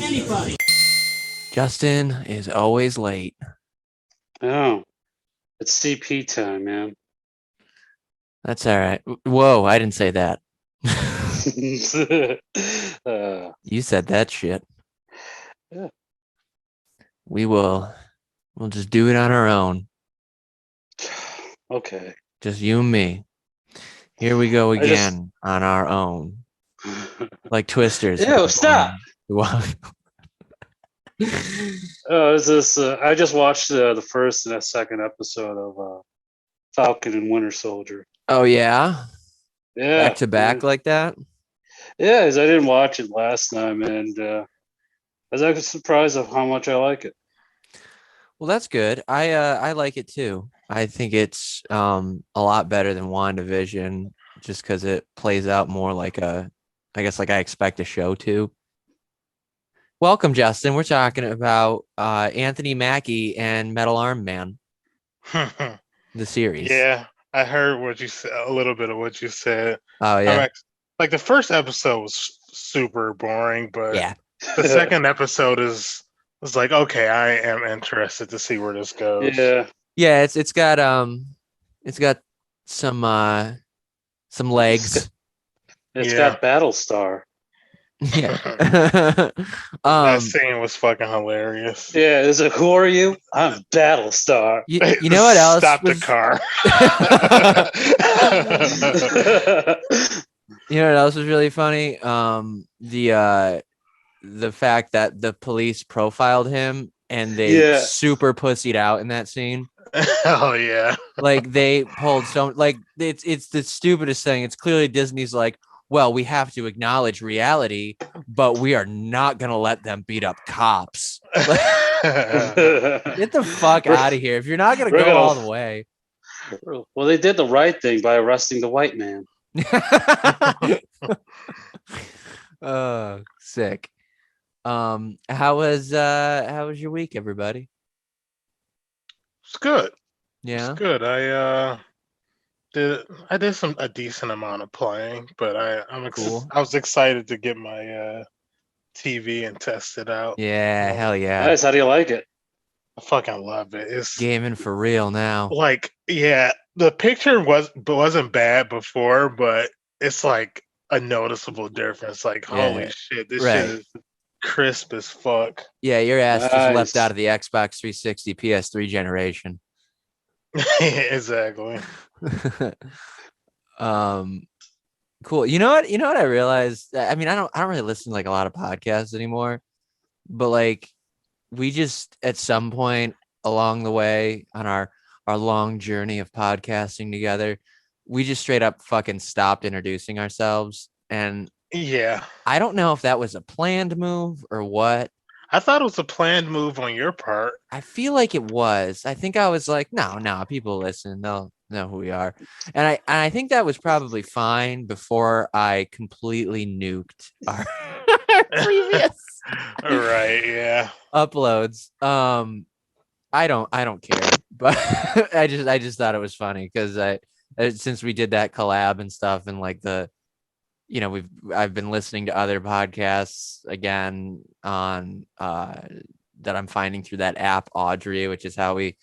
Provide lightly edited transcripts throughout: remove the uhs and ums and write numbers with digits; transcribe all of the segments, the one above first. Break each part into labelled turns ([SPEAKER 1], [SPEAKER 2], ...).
[SPEAKER 1] anybody.
[SPEAKER 2] Justin is always late.
[SPEAKER 3] Oh, it's CP time, man.
[SPEAKER 2] That's all right. Whoa, I didn't say that. You said that shit.
[SPEAKER 3] Yeah.
[SPEAKER 2] We'll just do it on our own.
[SPEAKER 3] Okay.
[SPEAKER 2] Just you and me. Here we go again on our own. Like Twisters.
[SPEAKER 3] Ew, stop. I just watched the first and the second episode of Falcon and Winter Soldier.
[SPEAKER 2] Oh, yeah?
[SPEAKER 3] Yeah.
[SPEAKER 2] Back to back like that?
[SPEAKER 3] Yeah, because I didn't watch it last time, and I was actually surprised of how much I like it.
[SPEAKER 2] Well, that's good. I like it too. I think it's a lot better than WandaVision just because it plays out more like I expect a show to. Welcome, Justin. We're talking about Anthony Mackie and Metal Arm Man, the series.
[SPEAKER 4] Yeah, I heard what you said, a little bit of what you said.
[SPEAKER 2] Oh, yeah.
[SPEAKER 4] Like the first episode was super boring, but
[SPEAKER 2] yeah,
[SPEAKER 4] the second episode is like, okay, I am interested to see where this goes.
[SPEAKER 2] Yeah. It's got some legs.
[SPEAKER 3] It's got Battlestar.
[SPEAKER 2] Yeah.
[SPEAKER 4] That scene was fucking hilarious.
[SPEAKER 3] Yeah, it's like, who are you? I'm Battlestar.
[SPEAKER 2] You know what else?
[SPEAKER 4] Stop the car.
[SPEAKER 2] You know what else was really funny? The fact that the police profiled him and they super pussied out in that scene.
[SPEAKER 4] Oh yeah.
[SPEAKER 2] Like they pulled it's the stupidest thing. It's clearly Disney's like, well, we have to acknowledge reality, but we are not gonna let them beat up cops. Get the fuck out of here. If you're not gonna go all the way.
[SPEAKER 3] Well, they did the right thing by arresting the white man.
[SPEAKER 2] Oh, sick. How was your week, everybody?
[SPEAKER 4] It's good.
[SPEAKER 2] Yeah,
[SPEAKER 4] it's good. I did a decent amount of playing, but I was excited to get my TV and test it out.
[SPEAKER 2] Yeah, hell yeah.
[SPEAKER 3] Nice. How do you like it?
[SPEAKER 4] I fucking love it. It's
[SPEAKER 2] gaming for real now.
[SPEAKER 4] Like, yeah, the picture wasn't bad before, but it's like a noticeable difference. Like, holy shit, this shit is crisp as fuck.
[SPEAKER 2] Yeah, your ass just left out of the Xbox 360 PS3 generation.
[SPEAKER 4] Exactly.
[SPEAKER 2] Cool. You know what I realized? I mean, I don't really listen to like a lot of podcasts anymore, but like we just at some point along the way on our long journey of podcasting together, we just straight up fucking stopped introducing ourselves. And
[SPEAKER 4] yeah,
[SPEAKER 2] I don't know if that was a planned move or what.
[SPEAKER 4] I thought it was a planned move on your part.
[SPEAKER 2] I feel like it was. I think I was like, no, people listen. They'll know who we are. And I think that was probably fine before I completely nuked our previous uploads. I don't care. But I just thought it was funny because since we did that collab and stuff and like I've been listening to other podcasts again on that I'm finding through that app Audrey, which is how we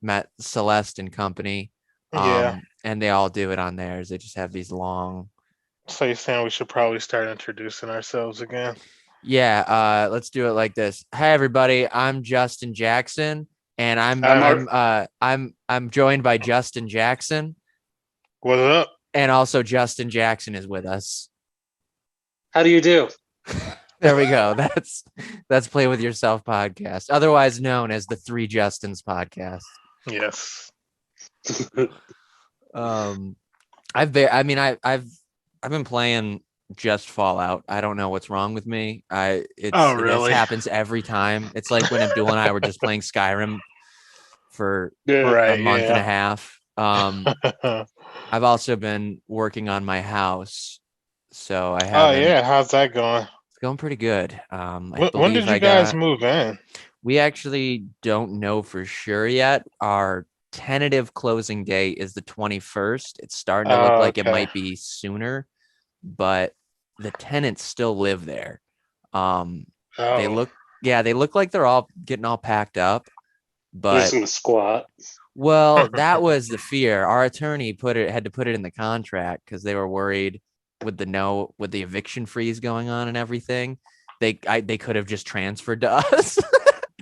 [SPEAKER 2] met Celeste and company. And they all do it on theirs. They just have these long.
[SPEAKER 4] So you're saying we should probably start introducing ourselves again?
[SPEAKER 2] Yeah, let's do it like this. Hi everybody, I'm Justin Jackson, and I'm joined by Justin Jackson.
[SPEAKER 4] What's up?
[SPEAKER 2] And also Justin Jackson is with us.
[SPEAKER 3] How do you do?
[SPEAKER 2] There we go. That's Play With Yourself podcast, otherwise known as the Three Justins podcast.
[SPEAKER 4] Yes.
[SPEAKER 2] I've been playing just Fallout. I don't know what's wrong with me. It happens every time. It's like when Abdul and I were just playing Skyrim for a month and a half. I've also been working on my house, so I have.
[SPEAKER 4] Oh yeah, how's that going?
[SPEAKER 2] It's going pretty good.
[SPEAKER 4] When did you guys move in?
[SPEAKER 2] We actually don't know for sure yet. Our tentative closing date is the 21st. It's starting to look like it might be sooner, but the tenants still live there. They look like they're all getting all packed up,
[SPEAKER 3] They're just
[SPEAKER 2] but
[SPEAKER 3] gonna squat.
[SPEAKER 2] well, that was the fear. Our attorney had to put it in the contract because they were worried with the eviction freeze going on and everything. They could have just transferred to us.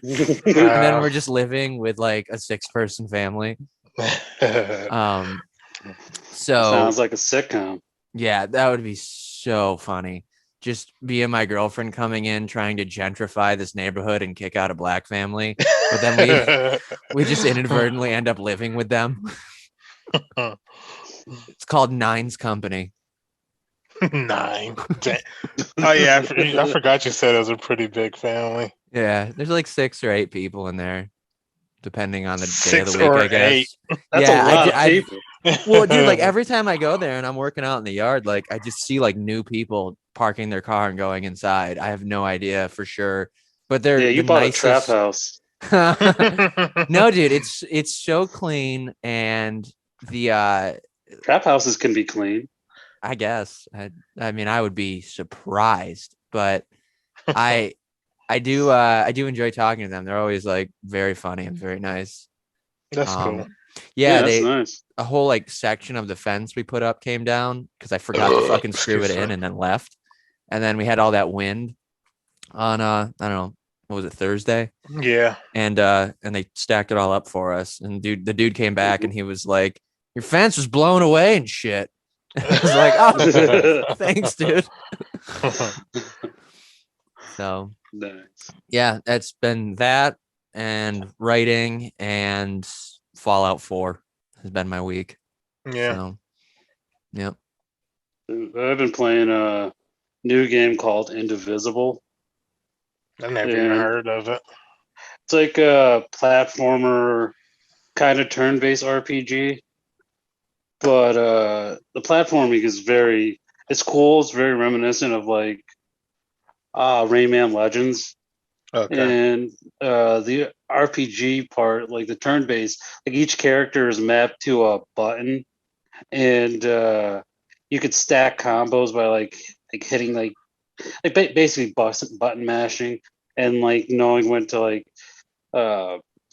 [SPEAKER 2] And then we're just living with like a 6-person family. So
[SPEAKER 3] Sounds like a sitcom.
[SPEAKER 2] yeah, that would be so funny. Just me and my girlfriend coming in trying to gentrify this neighborhood and kick out a black family, but then we just inadvertently end up living with them. It's called Nine's Company.
[SPEAKER 4] 9. Oh yeah, I forgot you said it was a pretty big family.
[SPEAKER 2] Yeah, there's like 6 or 8 people in there, depending on the day of
[SPEAKER 4] 6
[SPEAKER 2] the week,
[SPEAKER 4] or
[SPEAKER 2] I guess.
[SPEAKER 4] 8.
[SPEAKER 3] That's a lot of people.
[SPEAKER 2] Well, dude, like every time I go there and I'm working out in the yard, like I just see like new people parking their car and going inside. I have no idea for sure, but they're
[SPEAKER 3] You
[SPEAKER 2] the
[SPEAKER 3] bought
[SPEAKER 2] nicest.
[SPEAKER 3] a trap house.
[SPEAKER 2] No, dude, it's so clean, and the
[SPEAKER 3] Trap houses can be clean.
[SPEAKER 2] I guess I mean I would be surprised, but I do enjoy talking to them. They're always like very funny and very nice.
[SPEAKER 4] That's cool.
[SPEAKER 2] Yeah,
[SPEAKER 3] that's nice.
[SPEAKER 2] A whole like section of the fence we put up came down because I forgot to fucking screw it in and then left. And then we had all that wind on I don't know, what was it, Thursday?
[SPEAKER 4] Yeah.
[SPEAKER 2] And they stacked it all up for us. And the dude came back and he was like, "Your fence was blown away and shit." I was like, "Oh, thanks, dude." So
[SPEAKER 3] nice.
[SPEAKER 2] yeah, that's been that, and writing and Fallout 4 has been my week.
[SPEAKER 4] Yeah.
[SPEAKER 2] So, yep.
[SPEAKER 3] I've been playing a new game called Indivisible.
[SPEAKER 4] I never even heard of it.
[SPEAKER 3] It's like a platformer, kind of turn-based RPG. But the platforming is it's cool. It's very reminiscent of like Rayman Legends.
[SPEAKER 4] Okay.
[SPEAKER 3] And the RPG part, like the turn-based, like each character is mapped to a button, and you could stack combos by like hitting like basically button mashing and like knowing when to like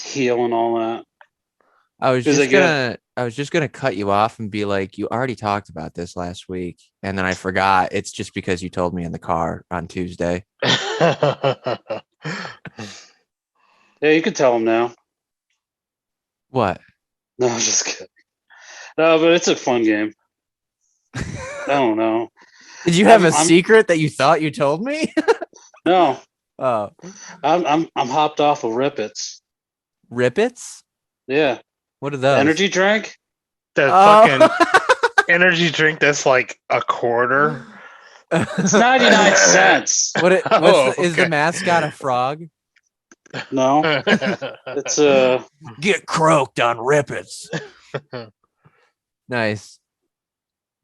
[SPEAKER 3] heal and all that.
[SPEAKER 2] I was just gonna cut you off and be like, you already talked about this last week, and then I forgot. It's just because you told me in the car on Tuesday.
[SPEAKER 3] Yeah, you could tell them now.
[SPEAKER 2] What?
[SPEAKER 3] No, I'm just kidding. No, but it's a fun game. I don't know.
[SPEAKER 2] Did you have a secret that you thought you told me?
[SPEAKER 3] No.
[SPEAKER 2] Oh.
[SPEAKER 3] I'm hopped off of Rippets.
[SPEAKER 2] Rippets?
[SPEAKER 3] Yeah.
[SPEAKER 2] What are those?
[SPEAKER 3] Energy drink?
[SPEAKER 4] That fucking energy drink that's like a quarter.
[SPEAKER 3] It's 99 cents.
[SPEAKER 2] Is the mascot a frog?
[SPEAKER 3] No. It's
[SPEAKER 2] get croaked on Rippets. Nice.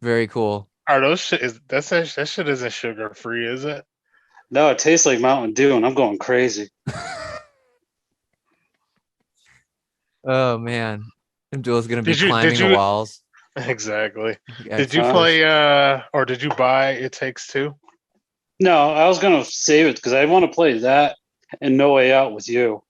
[SPEAKER 2] Very cool.
[SPEAKER 4] Are those shit that shit isn't sugar free, is it?
[SPEAKER 3] No, it tastes like Mountain Dew and I'm going crazy.
[SPEAKER 2] Oh man. Abdul's gonna be climbing the walls.
[SPEAKER 4] Exactly. Did you play or did you buy It Takes Two?
[SPEAKER 3] No, I was gonna save it because I want to play that and No Way Out with you.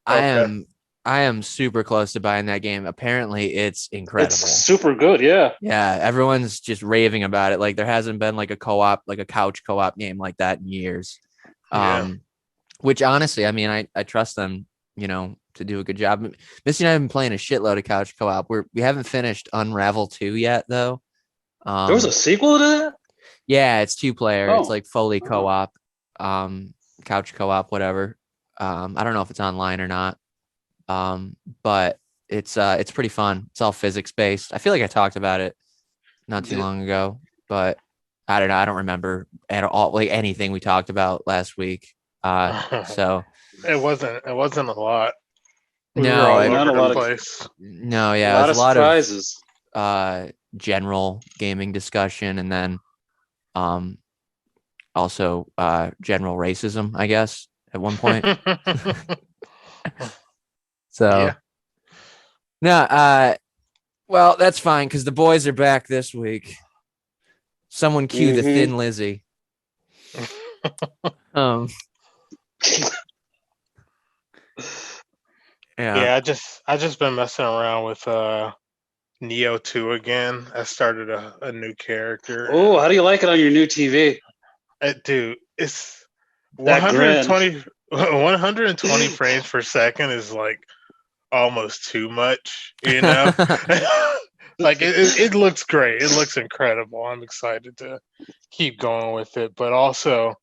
[SPEAKER 2] Okay. I am super close to buying that game. Apparently it's incredible.
[SPEAKER 3] It's super good, yeah.
[SPEAKER 2] Yeah, everyone's just raving about it. Like there hasn't been like a co-op, like a couch co-op game like that in years. Which honestly, I mean, I trust them, to do a good job. Missy and I have been playing a shitload of couch co-op. We haven't finished Unravel 2 yet though.
[SPEAKER 3] There was a sequel to that?
[SPEAKER 2] Yeah, it's 2-player.
[SPEAKER 3] Oh.
[SPEAKER 2] It's like fully co-op, couch co-op, whatever. I don't know if it's online or not. But it's pretty fun. It's all physics based. I feel like I talked about it not too long ago, but I don't know. I don't remember at all like anything we talked about last week. So
[SPEAKER 4] it wasn't a lot.
[SPEAKER 2] Not
[SPEAKER 3] a lot of
[SPEAKER 4] place.
[SPEAKER 2] No, yeah,
[SPEAKER 3] a lot
[SPEAKER 2] it was
[SPEAKER 3] of surprises.
[SPEAKER 2] General gaming discussion, and then also general racism, I guess, at one point. So no, well, that's fine because the boys are back this week. Someone cue the Thin Lizzy.
[SPEAKER 4] Yeah, I just been messing around with Neo 2 again. I started a new character.
[SPEAKER 3] Oh, how do you like it on your new TV?
[SPEAKER 4] Dude, it's
[SPEAKER 3] That grin.
[SPEAKER 4] 120 frames per second is like almost too much, you know? Like it looks great. It looks incredible. I'm excited to keep going with it. But also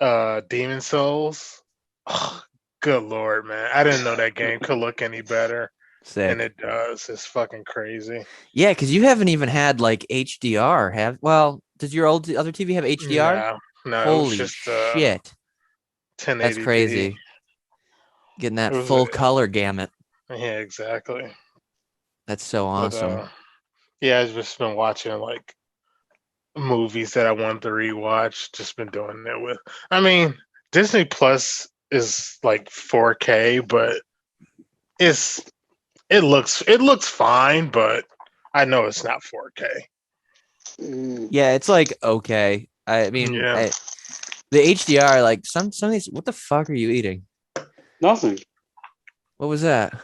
[SPEAKER 4] Demon Souls. Oh, good lord, man. I didn't know that game could look any better.
[SPEAKER 2] Sick.
[SPEAKER 4] And it does. It's fucking crazy.
[SPEAKER 2] Yeah, because you haven't even had like HDR. Does your other TV have HDR?
[SPEAKER 4] No,
[SPEAKER 2] Holy
[SPEAKER 4] it was just
[SPEAKER 2] shit.
[SPEAKER 4] 1080p.
[SPEAKER 2] That's crazy. Getting that
[SPEAKER 4] It was
[SPEAKER 2] full color gamut.
[SPEAKER 4] Yeah, exactly.
[SPEAKER 2] That's so awesome.
[SPEAKER 4] But, yeah, I've just been watching like movies that I wanted to rewatch. Just been doing it with. I mean, Disney Plus is like 4K, but it looks fine, but I know it's not 4K.
[SPEAKER 2] Yeah, it's like okay. I mean,
[SPEAKER 4] Yeah.
[SPEAKER 2] the HDR, like some of these. What the fuck are you eating?
[SPEAKER 3] Nothing.
[SPEAKER 2] What was that?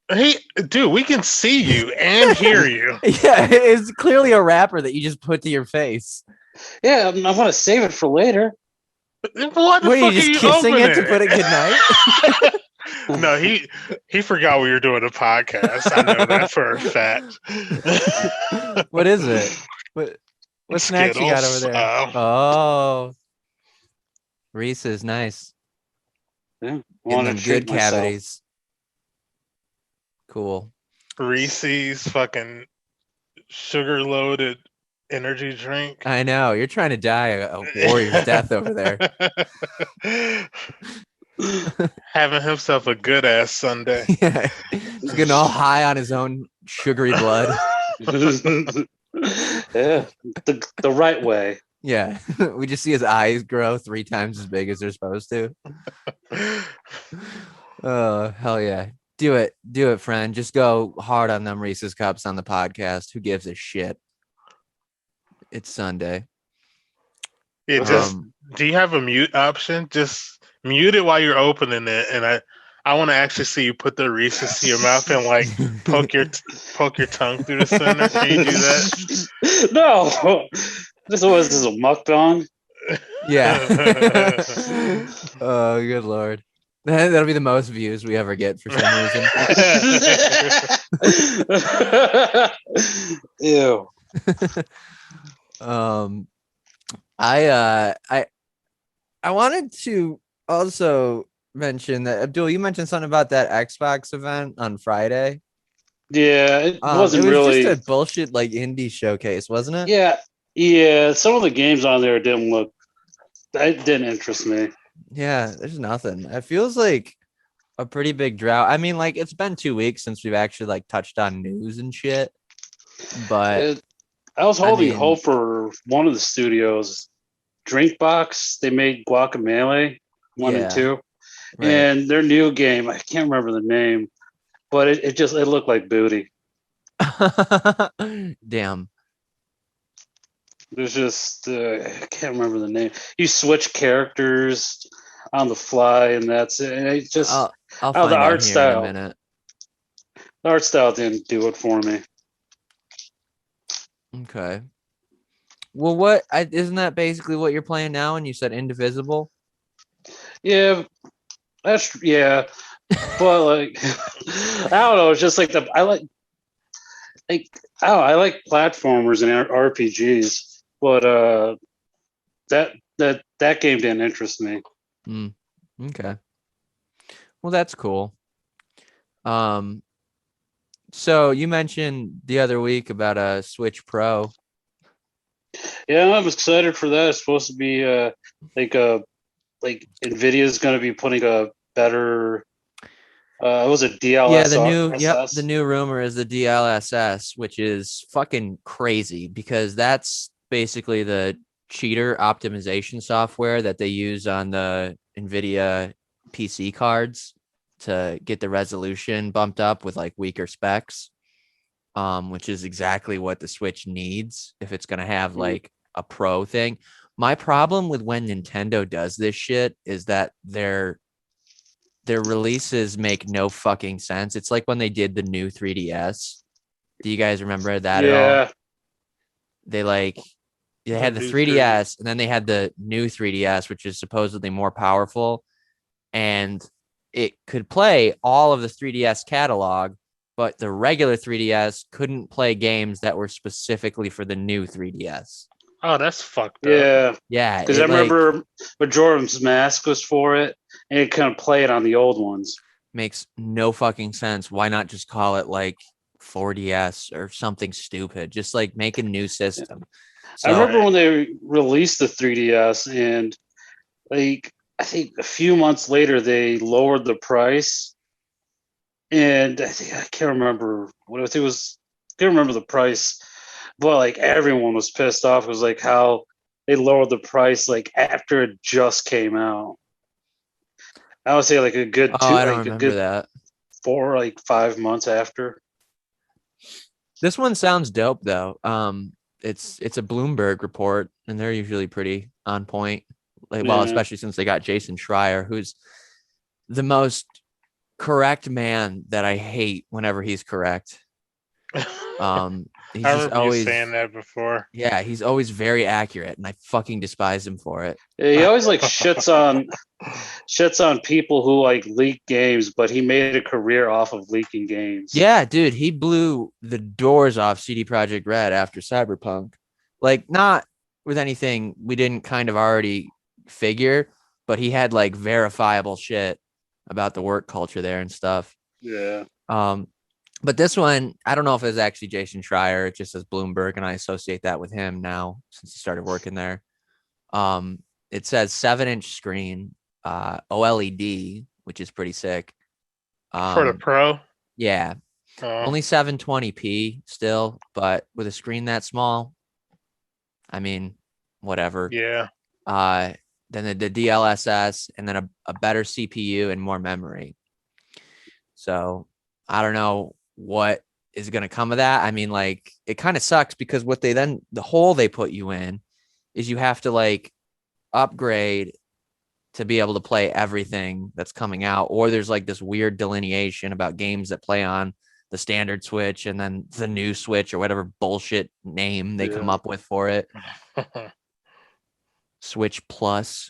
[SPEAKER 4] Hey, dude, we can see you and hear you.
[SPEAKER 2] Yeah, it's clearly a wrapper that you just put to your face.
[SPEAKER 3] Yeah, I want to save it for later.
[SPEAKER 4] What the
[SPEAKER 2] What,
[SPEAKER 4] fuck
[SPEAKER 2] are you just
[SPEAKER 4] are you
[SPEAKER 2] kissing it to
[SPEAKER 4] opening?
[SPEAKER 2] put it goodnight?
[SPEAKER 4] No, he forgot we were doing a podcast. I know that for a fact.
[SPEAKER 2] What is it? What snacks you got over
[SPEAKER 4] Skittles.
[SPEAKER 2] there? Oh, Reese's, nice.
[SPEAKER 3] Yeah,
[SPEAKER 2] Getting
[SPEAKER 3] want
[SPEAKER 2] them
[SPEAKER 3] to treat
[SPEAKER 2] good
[SPEAKER 3] myself.
[SPEAKER 2] cavities. Cool.
[SPEAKER 4] Reese's fucking sugar loaded energy drink.
[SPEAKER 2] I know you're trying to die a warrior's death over there.
[SPEAKER 4] Having himself a good ass Sunday.
[SPEAKER 2] Yeah, he's getting all high on his own sugary blood.
[SPEAKER 3] Yeah, the right way.
[SPEAKER 2] Yeah, we just see his eyes grow 3 times as big as they're supposed to. Oh, hell yeah. Do it, friend. Just go hard on them Reese's Cups on the podcast. Who gives a shit? It's Sunday.
[SPEAKER 4] Yeah, do you have a mute option? Just mute it while you're opening it, and I want to actually see you put the Reese's to your mouth and like poke your tongue through the center. Can you do that?
[SPEAKER 3] No, this is a mukbang.
[SPEAKER 2] Yeah. Oh, good lord. That'll be the most views we ever get for some
[SPEAKER 3] reason. Ew.
[SPEAKER 2] I wanted to also mention that Abdul, you mentioned something about that Xbox event on Friday.
[SPEAKER 3] Yeah, it wasn't really
[SPEAKER 2] just a bullshit like indie showcase, wasn't
[SPEAKER 3] it? Yeah. Some of the games on there didn't interest me.
[SPEAKER 2] Yeah, there's nothing. It feels like a pretty big drought. I mean, like it's been 2 weeks since we've actually like touched on news and shit. But
[SPEAKER 3] I was holding hope for one of the studios, Drinkbox. They made Guacamelee 1 and 2, right. And their new game, I can't remember the name, but it looked like booty.
[SPEAKER 2] Damn.
[SPEAKER 3] There's just I can't remember the name. You switch characters on the fly, and that's it. And it just
[SPEAKER 2] I'll find
[SPEAKER 3] the
[SPEAKER 2] out
[SPEAKER 3] art
[SPEAKER 2] here
[SPEAKER 3] style.
[SPEAKER 2] in a minute.
[SPEAKER 3] The art style didn't do it for me.
[SPEAKER 2] Okay. Well, isn't that basically what you're playing now? And you said Indivisible.
[SPEAKER 3] Yeah, but like I don't know. It's just like I like platformers and RPGs, but that game didn't interest me.
[SPEAKER 2] Okay. Well, that's cool. So you mentioned the other week about a Switch Pro.
[SPEAKER 3] Yeah, I'm excited for that. It's supposed to be like Nvidia's going to be putting a better. It was a DLSS.
[SPEAKER 2] Yeah, the new rumor is the DLSS, which is fucking crazy because that's basically the cheater optimization software that they use on the Nvidia PC cards to get the resolution bumped up with like weaker specs, which is exactly what the Switch needs if it's going to have like a pro thing. My problem with when Nintendo does this shit is that their their releases make no fucking sense. It's like when they did the new 3DS. Do you guys remember that at all?
[SPEAKER 3] Yeah.
[SPEAKER 2] They had the
[SPEAKER 4] new
[SPEAKER 2] 3DS and then they had the new 3DS, which is supposedly more powerful, and it could play all of the 3DS catalog, but the regular 3DS couldn't play games that were specifically for the new 3DS.
[SPEAKER 4] Oh, that's fucked up.
[SPEAKER 3] Yeah.
[SPEAKER 2] Yeah,
[SPEAKER 3] Because I remember Majora's Mask was for it, and it couldn't play it on the old ones.
[SPEAKER 2] makes no fucking sense. Why not just call it like 4DS or something stupid? Just like make a new system. So,
[SPEAKER 3] I remember when they released the 3DS, and like I think a few months later they lowered the price, and I can't remember what it was. I can't remember the price, but like everyone was pissed off. It was like how they lowered the price like after it just came out. I would say like a good
[SPEAKER 2] I don't remember that.
[SPEAKER 3] 5 months after.
[SPEAKER 2] This one sounds dope though. It's a Bloomberg report, and they're usually pretty on point. Well, especially since they got Jason Schreier, who's the most correct man that I hate whenever he's correct. He's
[SPEAKER 4] I
[SPEAKER 2] just
[SPEAKER 4] remember
[SPEAKER 2] always
[SPEAKER 4] you saying that before.
[SPEAKER 2] Yeah, he's always very accurate, and I fucking despise him for it.
[SPEAKER 3] Yeah, he always like shits on people who like leak games, but he made a career off of leaking games.
[SPEAKER 2] Yeah, dude, he blew the doors off CD Projekt Red after Cyberpunk. Like, not with anything we didn't kind of already figure, but he had like verifiable shit about the work culture there and stuff.
[SPEAKER 3] Yeah.
[SPEAKER 2] But this one, I don't know if it's actually Jason Schreier. It just says Bloomberg, and I associate that with him now since he started working there. It says 7-inch screen, OLED, which is pretty sick.
[SPEAKER 4] For the Pro?
[SPEAKER 2] Yeah. Only 720p still, but with a screen that small, I mean, whatever.
[SPEAKER 4] Yeah.
[SPEAKER 2] Then the DLSS, and then a better CPU and more memory. So I don't know what is going to come of that. I mean, like, it kind of sucks because the hole they put you in is you have to like upgrade to be able to play everything that's coming out, or there's like this weird delineation about games that play on the standard Switch and then the new Switch or whatever bullshit name they come up with for it. Switch Plus.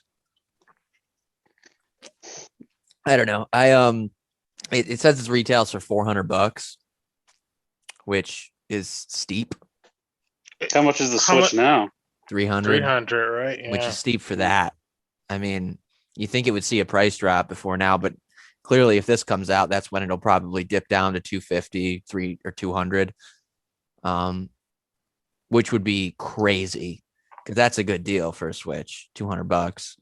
[SPEAKER 2] I don't know. It says it retails for $400, which is steep.
[SPEAKER 3] How much is the Switch now?
[SPEAKER 2] 300.
[SPEAKER 4] 300, right? Yeah.
[SPEAKER 2] Which is steep for that. I mean, you think it would see a price drop before now, but clearly if this comes out, that's when it'll probably dip down to 250, 300 or 200. Which would be crazy because that's a good deal for a Switch, $200.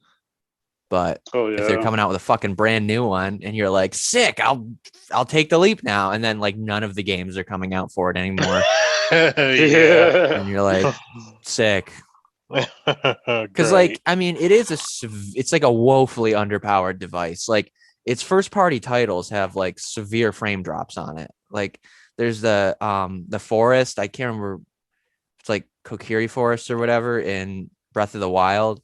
[SPEAKER 2] But if they're coming out with a fucking brand new one and you're like, sick, I'll take the leap now. And then like none of the games are coming out for it anymore.
[SPEAKER 3] Yeah.
[SPEAKER 2] And you're like, sick. Because like, I mean, it's like a woefully underpowered device. Like, its first party titles have like severe frame drops on it. Like there's the forest. I can't remember. It's like Kokiri Forest or whatever in Breath of the Wild.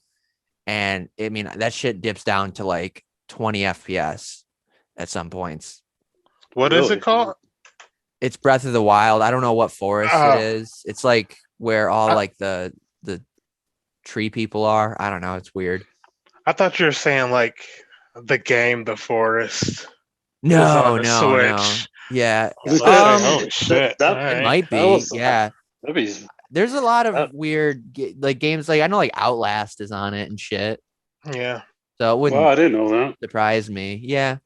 [SPEAKER 2] And I mean, that shit dips down to like 20 FPS at some points.
[SPEAKER 4] What is it called?
[SPEAKER 2] It's Breath of the Wild. I don't know what forest it is. It's like where all like the tree people are. I don't know. It's weird.
[SPEAKER 4] I thought you were saying like the game, The Forest.
[SPEAKER 2] No. Yeah.
[SPEAKER 4] Oh shit.
[SPEAKER 2] It might be. Yeah.
[SPEAKER 3] That'd be.
[SPEAKER 2] There's a lot of weird like games. Like I know like Outlast is on it and shit.
[SPEAKER 4] Yeah.
[SPEAKER 2] So it wouldn't
[SPEAKER 3] I didn't know that.
[SPEAKER 2] surprise me. Yeah.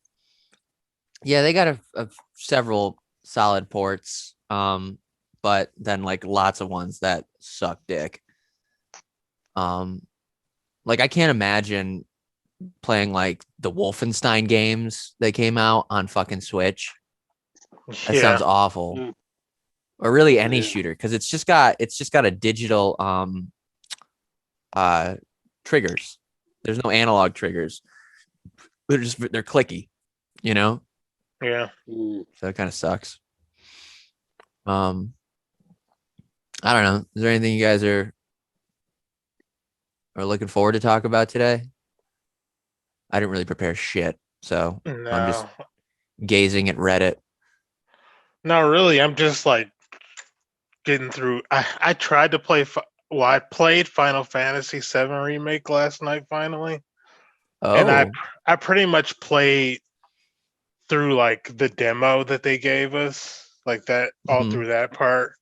[SPEAKER 2] Yeah, they got a several solid ports. But then like lots of ones that suck dick. Like I can't imagine playing like the Wolfenstein games that came out on fucking Switch. That sounds awful.
[SPEAKER 3] Yeah.
[SPEAKER 2] Or really any shooter, because it's just got a digital triggers. There's no analog triggers. They're clicky, you know?
[SPEAKER 4] Yeah.
[SPEAKER 2] So it kind of sucks. I don't know. Is there anything you guys are looking forward to talk about today? I didn't really prepare shit, So I'm just
[SPEAKER 4] No,
[SPEAKER 2] gazing at Reddit.
[SPEAKER 4] not really. I'm just like getting through. I tried to play. I played Final Fantasy VII Remake last night finally, and
[SPEAKER 2] Oh,
[SPEAKER 4] I pretty much played through like the demo that they gave us, like that all
[SPEAKER 2] mhm.
[SPEAKER 4] through that part.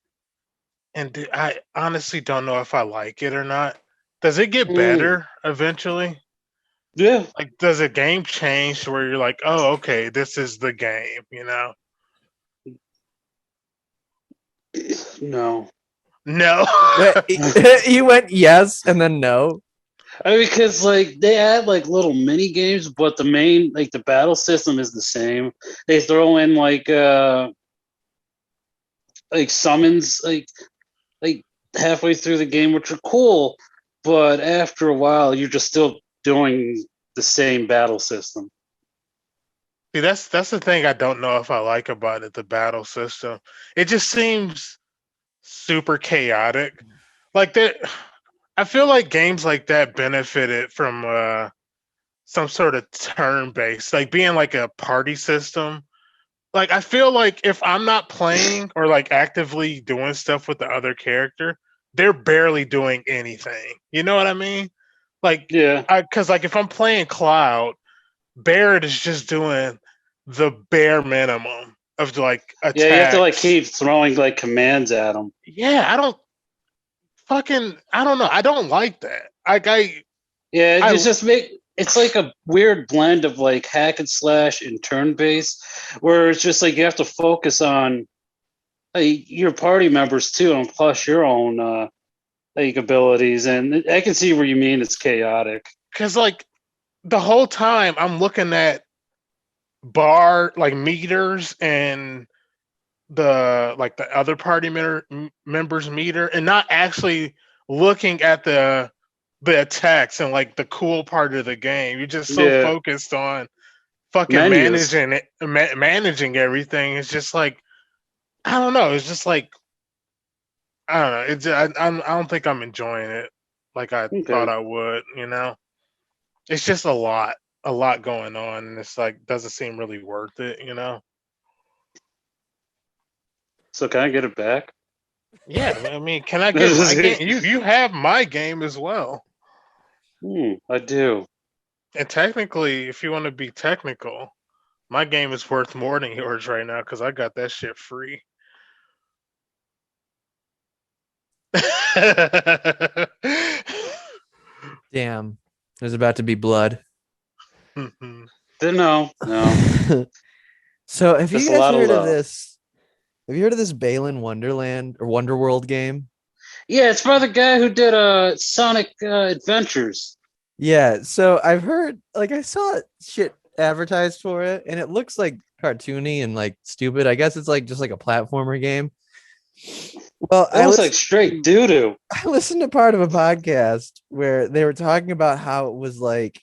[SPEAKER 4] And I honestly don't know if I like it or not. Does it get
[SPEAKER 3] Mm,
[SPEAKER 4] better eventually?
[SPEAKER 3] yeah.
[SPEAKER 4] Like, does a game change to where you're like, oh, okay, this is the game, you know?
[SPEAKER 3] No.
[SPEAKER 4] No.
[SPEAKER 2] Wait, you went yes and then no.
[SPEAKER 3] I mean, because like they add like little mini games, but the main like the battle system is the same. They throw in like summons like halfway through the game, which are cool, but after a while, you're just still doing the same battle system.
[SPEAKER 4] See, that's the thing I don't know if I like about it, the battle system. It just seems super chaotic. Like that I feel like games like that benefited from some sort of turn based, like being like a party system. Like I feel like if I'm not playing or like actively doing stuff with the other character, they're barely doing anything. You know what I mean? Like
[SPEAKER 3] Yeah,
[SPEAKER 4] because like if I'm playing Cloud, Barrett is just doing the bare minimum of like
[SPEAKER 3] yeah. You have to like
[SPEAKER 4] attacks.
[SPEAKER 3] keep throwing like commands at them.
[SPEAKER 4] Yeah, I don't know. I don't like that. Like
[SPEAKER 3] Yeah, it
[SPEAKER 4] I
[SPEAKER 3] just make it's like a weird blend of like hack and slash and turn based, where it's just like you have to focus on your party members too, and plus your own like abilities. And I can see where you mean it's chaotic.
[SPEAKER 4] because like the whole time I'm looking at bar like meters and the like the other party members meter and not actually looking at the attacks and like the cool part of the game. You're just so
[SPEAKER 3] Yeah,
[SPEAKER 4] focused on fucking
[SPEAKER 3] menus.
[SPEAKER 4] managing it, managing everything. It's just like I don't know. It's just like I don't know. I don't think I'm enjoying it like I thought
[SPEAKER 3] Okay,
[SPEAKER 4] I would. You know, it's just a lot going on, and it's like doesn't seem really worth it. You know.
[SPEAKER 3] so can I get it back?
[SPEAKER 4] Yeah, I mean, can I get my game? You have my game as well.
[SPEAKER 3] I do.
[SPEAKER 4] And technically, if you want to be technical, my game is worth more than yours right now because I got that shit free.
[SPEAKER 2] Damn, there's about to be blood.
[SPEAKER 3] No, no.
[SPEAKER 2] So have you
[SPEAKER 3] Just a
[SPEAKER 2] guys
[SPEAKER 3] lot of
[SPEAKER 2] heard of
[SPEAKER 3] love.
[SPEAKER 2] this? Have you heard of this Balan Wonderland or Wonderworld game?
[SPEAKER 3] Yeah, it's by the guy who did Sonic Adventures.
[SPEAKER 2] Yeah, so I've heard like I saw shit advertised for it and it looks like cartoony and like stupid. I guess it's like just like a platformer game. Well,
[SPEAKER 3] It looks like straight doo doo.
[SPEAKER 2] I listened to part of a podcast where they were talking about how it was like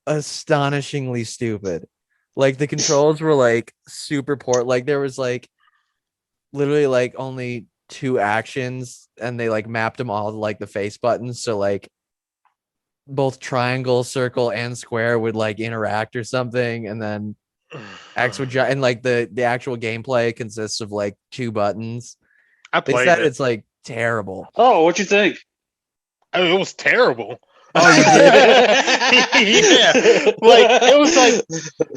[SPEAKER 2] astonishingly stupid. Like the controls were like super poor. Like there was like literally like only two actions and they like mapped them all to like the face buttons. So like both triangle, circle, and square would like interact or something, and then X would and like the actual gameplay consists of like two buttons.
[SPEAKER 4] I
[SPEAKER 2] They
[SPEAKER 4] played
[SPEAKER 2] said
[SPEAKER 4] it.
[SPEAKER 2] it's like terrible.
[SPEAKER 3] Oh, what you think?
[SPEAKER 4] I mean, it was terrible.
[SPEAKER 2] Oh, you did?
[SPEAKER 4] Yeah, like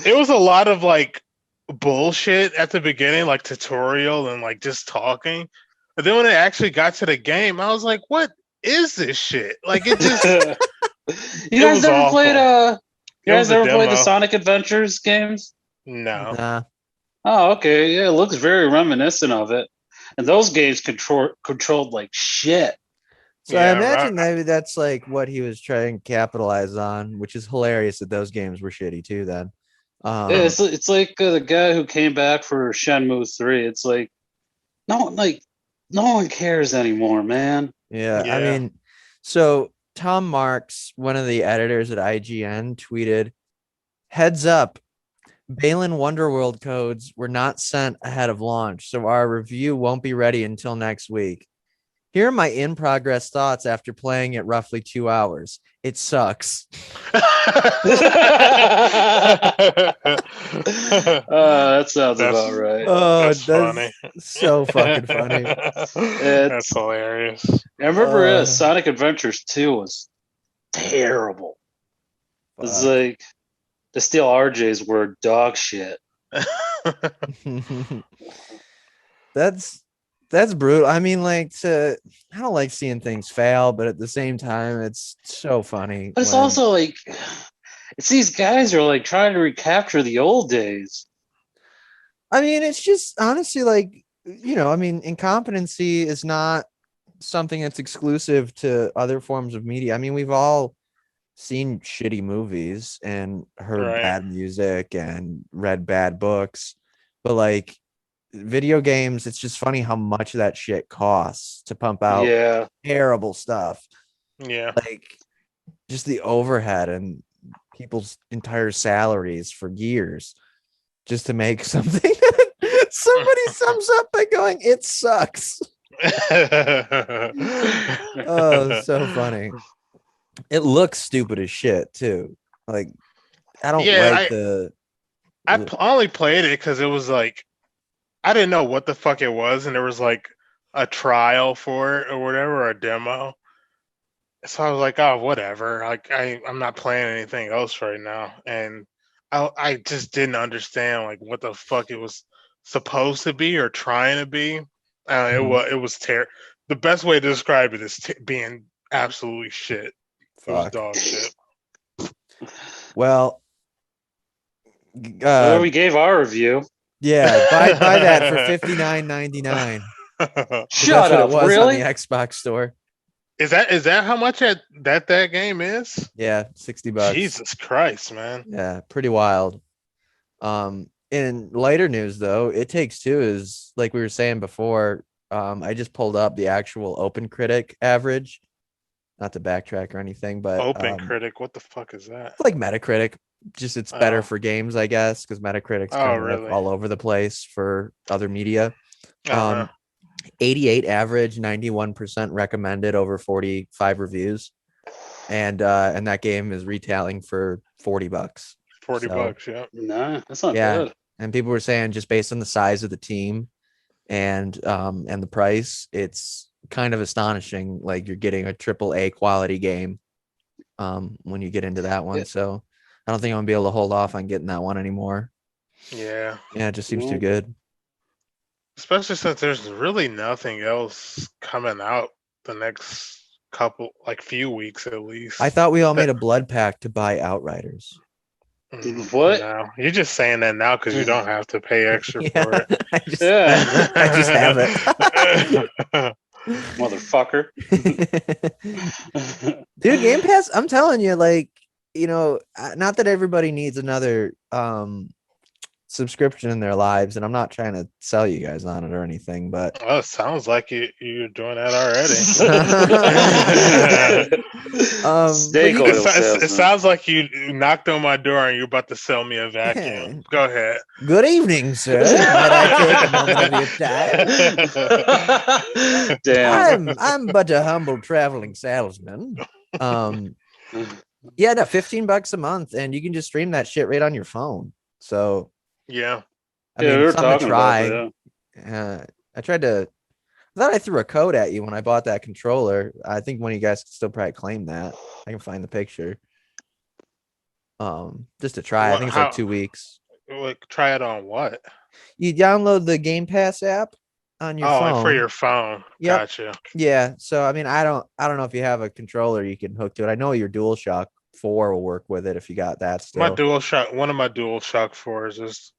[SPEAKER 4] it was a lot of like bullshit at the beginning, like tutorial and like just talking. But then when it actually got to the game, I was like, "What is this shit?" Like it just
[SPEAKER 3] You
[SPEAKER 4] it
[SPEAKER 3] guys
[SPEAKER 4] was
[SPEAKER 3] never played
[SPEAKER 4] awful.
[SPEAKER 3] you
[SPEAKER 4] It
[SPEAKER 3] guys
[SPEAKER 4] was a
[SPEAKER 3] never played the
[SPEAKER 4] demo.
[SPEAKER 3] Sonic Adventures games?
[SPEAKER 4] No.
[SPEAKER 2] Nah.
[SPEAKER 3] Oh, okay. Yeah, it looks very reminiscent of it. And those games controlled like shit.
[SPEAKER 2] So I
[SPEAKER 4] Yeah,
[SPEAKER 2] imagine maybe that's like what he was trying to capitalize on, which is hilarious that those games were shitty too. Then,
[SPEAKER 3] Yeah,
[SPEAKER 2] um,
[SPEAKER 3] it's like the guy who came back for Shenmue 3. It's like no one cares anymore, man.
[SPEAKER 2] yeah, I
[SPEAKER 4] yeah.
[SPEAKER 2] mean, so Tom Marks, one of the editors at IGN, tweeted, "Heads up, Balan Wonderworld codes were not sent ahead of launch, so our review won't be ready until next week. Here are my in progress thoughts after playing it roughly 2 hours. It sucks."
[SPEAKER 3] That sounds
[SPEAKER 4] That's-
[SPEAKER 3] about right.
[SPEAKER 2] Oh,
[SPEAKER 4] That's funny.
[SPEAKER 2] so fucking funny.
[SPEAKER 4] That's hilarious.
[SPEAKER 3] I remember
[SPEAKER 2] Uh,
[SPEAKER 3] Sonic Adventures 2 was terrible. It's
[SPEAKER 2] Fuck.
[SPEAKER 3] like the Steel RJs were dog shit.
[SPEAKER 2] That's brutal. I mean, like, I don't like seeing things fail, but at the same time, it's so funny.
[SPEAKER 3] But it's
[SPEAKER 2] when-
[SPEAKER 3] also like it's these guys are like trying to recapture the old days.
[SPEAKER 2] I mean, it's just honestly like, I mean, incompetency is not something that's exclusive to other forms of media. I mean, we've all seen shitty movies and heard
[SPEAKER 4] Right.
[SPEAKER 2] bad music and read bad books, but like video games, it's just funny how much that shit costs to pump out
[SPEAKER 3] Yeah.
[SPEAKER 2] terrible stuff.
[SPEAKER 4] Yeah.
[SPEAKER 2] Like just the overhead and people's entire salaries for years just to make something that somebody sums up by going, it sucks. Oh, so funny. It looks stupid as shit too. Like I don't like
[SPEAKER 4] I only played it because it was like I didn't know what the fuck it was, and there was like a trial for it or whatever, or a demo. So I was like, oh, whatever. Like I'm not playing anything else right now, and I just didn't understand like what the fuck it was supposed to be or trying to be. It was terrible. The best way to describe it is being absolutely shit. It was
[SPEAKER 2] Fuck.
[SPEAKER 4] dog shit.
[SPEAKER 2] Well,
[SPEAKER 3] Well, we gave our review.
[SPEAKER 2] yeah, buy that for $59.99.
[SPEAKER 3] Shut up!
[SPEAKER 2] It was
[SPEAKER 3] Really?
[SPEAKER 2] on the Xbox store.
[SPEAKER 4] Is that how much that game is?
[SPEAKER 2] Yeah, $60.
[SPEAKER 4] Jesus Christ, man.
[SPEAKER 2] Yeah, pretty wild. In lighter news though, It Takes Two is like we were saying before. I just pulled up the actual Open Critic average. Not to backtrack or anything, but
[SPEAKER 4] Open Critic, what the fuck is that?
[SPEAKER 2] It's like Metacritic. Just it's better for games, I guess, because Metacritic's kind of
[SPEAKER 4] really?
[SPEAKER 2] all over the place for other media.
[SPEAKER 4] Uh-huh.
[SPEAKER 2] 88 average, 91% recommended over 45 reviews. And that game is retailing for $40.
[SPEAKER 4] $40, yeah.
[SPEAKER 3] Nah, that's not bad.
[SPEAKER 2] And people were saying just based on the size of the team and the price, it's kind of astonishing. Like you're getting a AAA quality game when you get into that one. So I don't think I'm gonna be able to hold off on getting that one anymore.
[SPEAKER 4] Yeah.
[SPEAKER 2] Yeah, it just seems too good.
[SPEAKER 4] Especially since there's really nothing else coming out the next few weeks at least.
[SPEAKER 2] I thought we all made a blood pact to buy Outriders.
[SPEAKER 3] What?
[SPEAKER 4] No, you're just saying that now because you don't have to pay extra for it.
[SPEAKER 2] I just have it.
[SPEAKER 3] Motherfucker.
[SPEAKER 2] Dude, Game Pass, I'm telling you, like, not that everybody needs another subscription in their lives, and I'm not trying to sell you guys on it or anything, but
[SPEAKER 4] it sounds like you're doing that already. It sounds like you knocked on my door and you're about to sell me a vacuum. Yeah. Go ahead.
[SPEAKER 2] Good evening, sir. Might I take a moment of your time?
[SPEAKER 3] Damn.
[SPEAKER 2] I'm but a humble traveling salesman. Yeah, no, $15 a month, and you can just stream that shit right on your phone. So
[SPEAKER 4] yeah,
[SPEAKER 2] I mean, it's something to try. I thought I threw a code at you when I bought that controller. I think one of you guys can still probably claim that. I can find the picture. Just to try. I think it's like 2 weeks.
[SPEAKER 4] Try it on what?
[SPEAKER 2] You download the Game Pass app on your phone.
[SPEAKER 4] Oh, for your phone. Yep. Gotcha.
[SPEAKER 2] Yeah. So I mean, I don't know if you have a controller you can hook to it. I know your DualShock 4 will work with it if you got that still.
[SPEAKER 4] One of my DualShock 4s is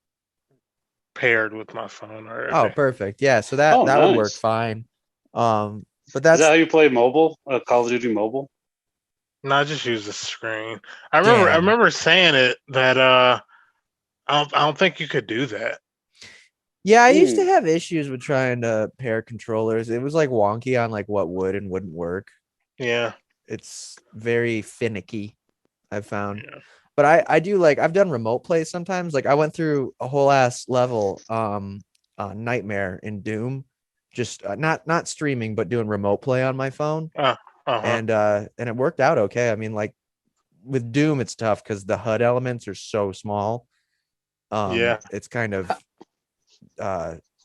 [SPEAKER 4] paired with my phone already.
[SPEAKER 2] Oh, perfect. Yeah, so that would work fine. But that's
[SPEAKER 3] is that how you play mobile? Call of Duty mobile?
[SPEAKER 4] No, I just use the screen. I remember saying it that I don't think you could do that.
[SPEAKER 2] Yeah, I used to have issues with trying to pair controllers. It was like wonky on like what would and wouldn't work.
[SPEAKER 4] Yeah.
[SPEAKER 2] It's very finicky, I've found. Yeah. But I do I've done remote play sometimes. Like I went through a whole ass level Nightmare in Doom, just not streaming but doing remote play on my phone.
[SPEAKER 4] Uh-huh.
[SPEAKER 2] And it worked out okay. I mean, like with Doom, it's tough because the HUD elements are so small.
[SPEAKER 4] Yeah.
[SPEAKER 2] It's kind of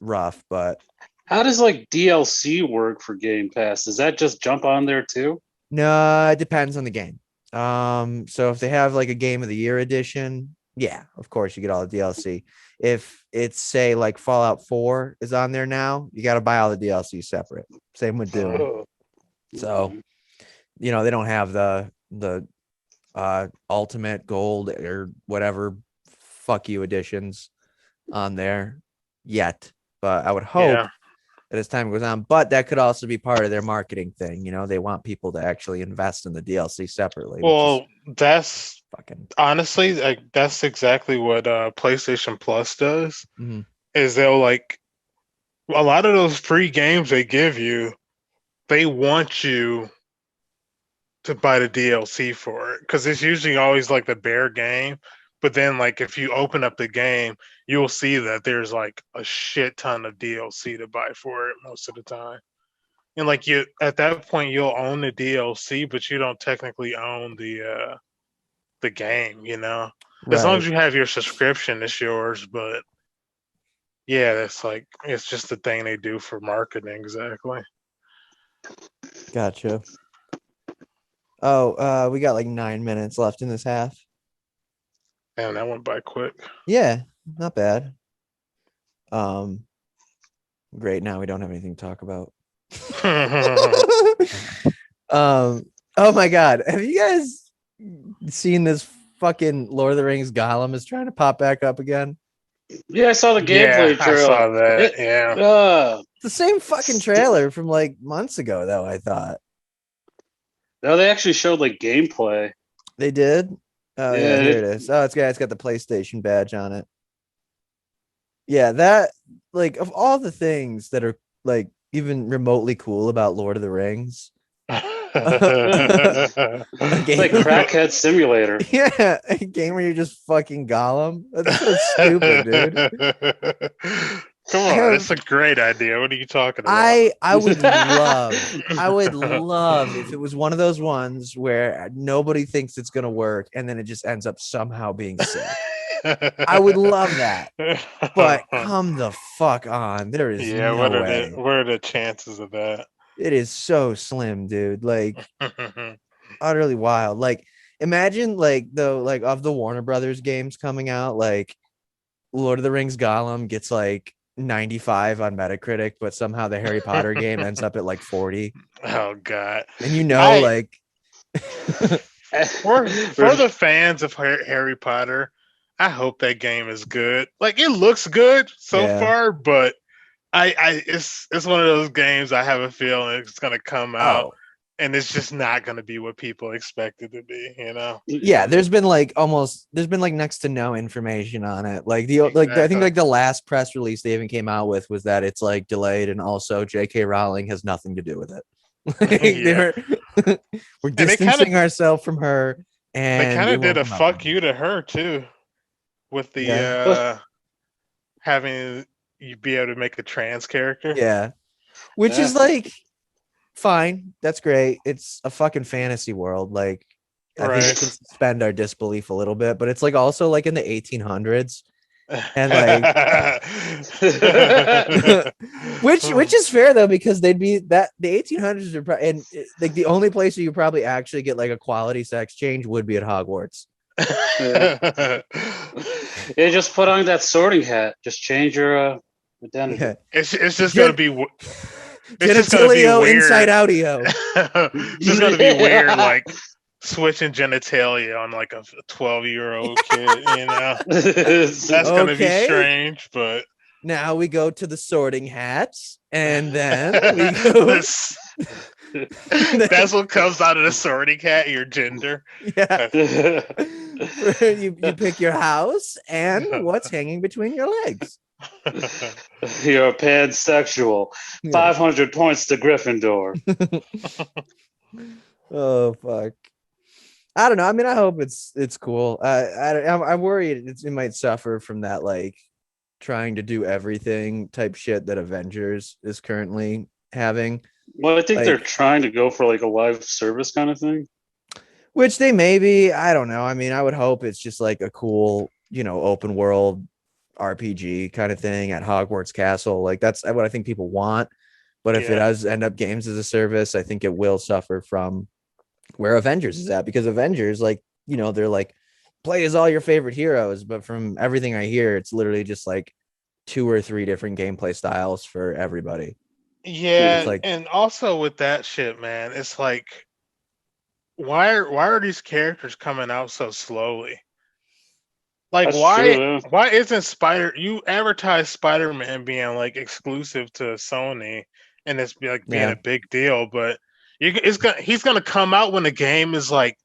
[SPEAKER 2] rough, but
[SPEAKER 3] How does like DLC work for Game Pass? Does that just jump on there too?
[SPEAKER 2] no, it depends on the game. So if they have like a Game of the Year edition, yeah, of course you get all the DLC. If it's say like Fallout 4 is on there now, you got to buy all the DLC separate. Same with Doom.
[SPEAKER 3] Oh.
[SPEAKER 2] So, you know, they don't have the ultimate gold or whatever fuck you editions on there yet, but I would hope that as time goes on. But that could also be part of their marketing thing. You know, they want people to actually invest in the DLC separately.
[SPEAKER 4] Well, that's
[SPEAKER 2] fucking
[SPEAKER 4] honestly, like, that's exactly what PlayStation Plus does.
[SPEAKER 2] Mhm.
[SPEAKER 4] Is they'll like a lot of those free games they give you, they want you to buy the DLC for it because it's usually always like the bare game. But then, like, if you open up the game, you'll see that there's like a shit ton of DLC to buy for it most of the time. And like you, at that point, you'll own the DLC, but you don't technically own the game. You know, as long
[SPEAKER 2] right.
[SPEAKER 4] as you have your subscription, it's yours. But yeah, that's like it's just the thing they do for marketing, exactly.
[SPEAKER 2] Gotcha. Oh, we got like 9 minutes left in this half.
[SPEAKER 4] Damn, that went by quick.
[SPEAKER 2] Yeah, not bad. Great. Now we don't have anything to talk about. Oh my god, have you guys seen this fucking Lord of the Rings Gollum is trying to pop back up again?
[SPEAKER 3] Yeah, I saw the gameplay
[SPEAKER 4] I
[SPEAKER 3] trailer.
[SPEAKER 4] saw that. Yeah.
[SPEAKER 2] It's the same fucking trailer from like months ago, though. I thought
[SPEAKER 3] No, they actually showed like gameplay.
[SPEAKER 2] they did. Oh yeah,
[SPEAKER 3] Yeah,
[SPEAKER 2] here it is. Oh, it's got the PlayStation badge on it. Yeah, that like of all the things that are like even remotely cool about Lord of the Rings,
[SPEAKER 3] It's like Crackhead Simulator.
[SPEAKER 2] yeah, a game where you're just fucking Gollum. That's so stupid, dude.
[SPEAKER 4] Come on, it's a great idea. What are you talking about?
[SPEAKER 2] I would love if it was one of those ones where nobody thinks it's gonna work and then it just ends up somehow being sick. I would love that. But come the fuck on. There is no way.
[SPEAKER 4] What are the chances of that?
[SPEAKER 2] It is so slim, dude. Like utterly wild. Like imagine like of the Warner Brothers games coming out, like Lord of the Rings Gollum gets like 95 on Metacritic, but somehow the Harry Potter game ends up at like 40.
[SPEAKER 4] Oh god.
[SPEAKER 2] And you know, like
[SPEAKER 4] for the fans of Harry Potter, I hope that game is good. Like it looks good so far, but it's one of those games I have a feeling it's gonna come out and it's just not gonna be what people expect it to be, you know?
[SPEAKER 2] Yeah, there's been like next to no information on it. Like I think like the last press release they even came out with was that it's like delayed and also J.K. Rowling has nothing to do with it. We're distancing ourselves from her, and
[SPEAKER 4] they kind of did a fuck you to her too, with the having you be able to make a trans character.
[SPEAKER 2] Yeah, which is like fine. That's great. It's a fucking fantasy world. Like I think we can suspend our disbelief a little bit, but it's like also like in the 1800s. And like which is fair though, because they'd be that the 1800s are and like the only place you probably actually get like a quality sex change would be at Hogwarts.
[SPEAKER 3] Yeah, just put on that sorting hat. Just change your identity.
[SPEAKER 2] Yeah.
[SPEAKER 4] It's just gonna be
[SPEAKER 2] genitalio inside outio.
[SPEAKER 4] It's just gonna be weird, like switching genitalia on like a 12-year-old kid, you know. That's gonna be strange, but
[SPEAKER 2] now we go to the sorting hats, and then we go.
[SPEAKER 4] That's what comes out of the sorting hat, your gender.
[SPEAKER 2] Yeah. you pick your house and what's hanging between your legs.
[SPEAKER 3] You're pansexual. 500 points to Gryffindor.
[SPEAKER 2] Oh fuck. I don't know. I mean, I hope it's cool. I'm worried it might suffer from that like trying to do everything type shit that Avengers is currently having.
[SPEAKER 3] Well, I think they're trying to go for like a live service kind of thing.
[SPEAKER 2] Which they may be. I don't know. I mean, I would hope it's just like a cool, open world RPG kind of thing at Hogwarts Castle. Like that's what I think people want. But if it does end up games as a service, I think it will suffer from where Avengers is at, because Avengers, like, they're like, play as all your favorite heroes. But from everything I hear, it's literally just like 2 or 3 different gameplay styles for everybody.
[SPEAKER 4] Yeah,
[SPEAKER 2] It's like,
[SPEAKER 4] and also with that shit, man, it's like, why are these characters coming out so slowly? Like,
[SPEAKER 3] That's true.
[SPEAKER 4] why isn't you advertise Spider-Man being like exclusive to Sony, and it's like being
[SPEAKER 2] yeah,
[SPEAKER 4] a big deal, but he's gonna come out when the game is like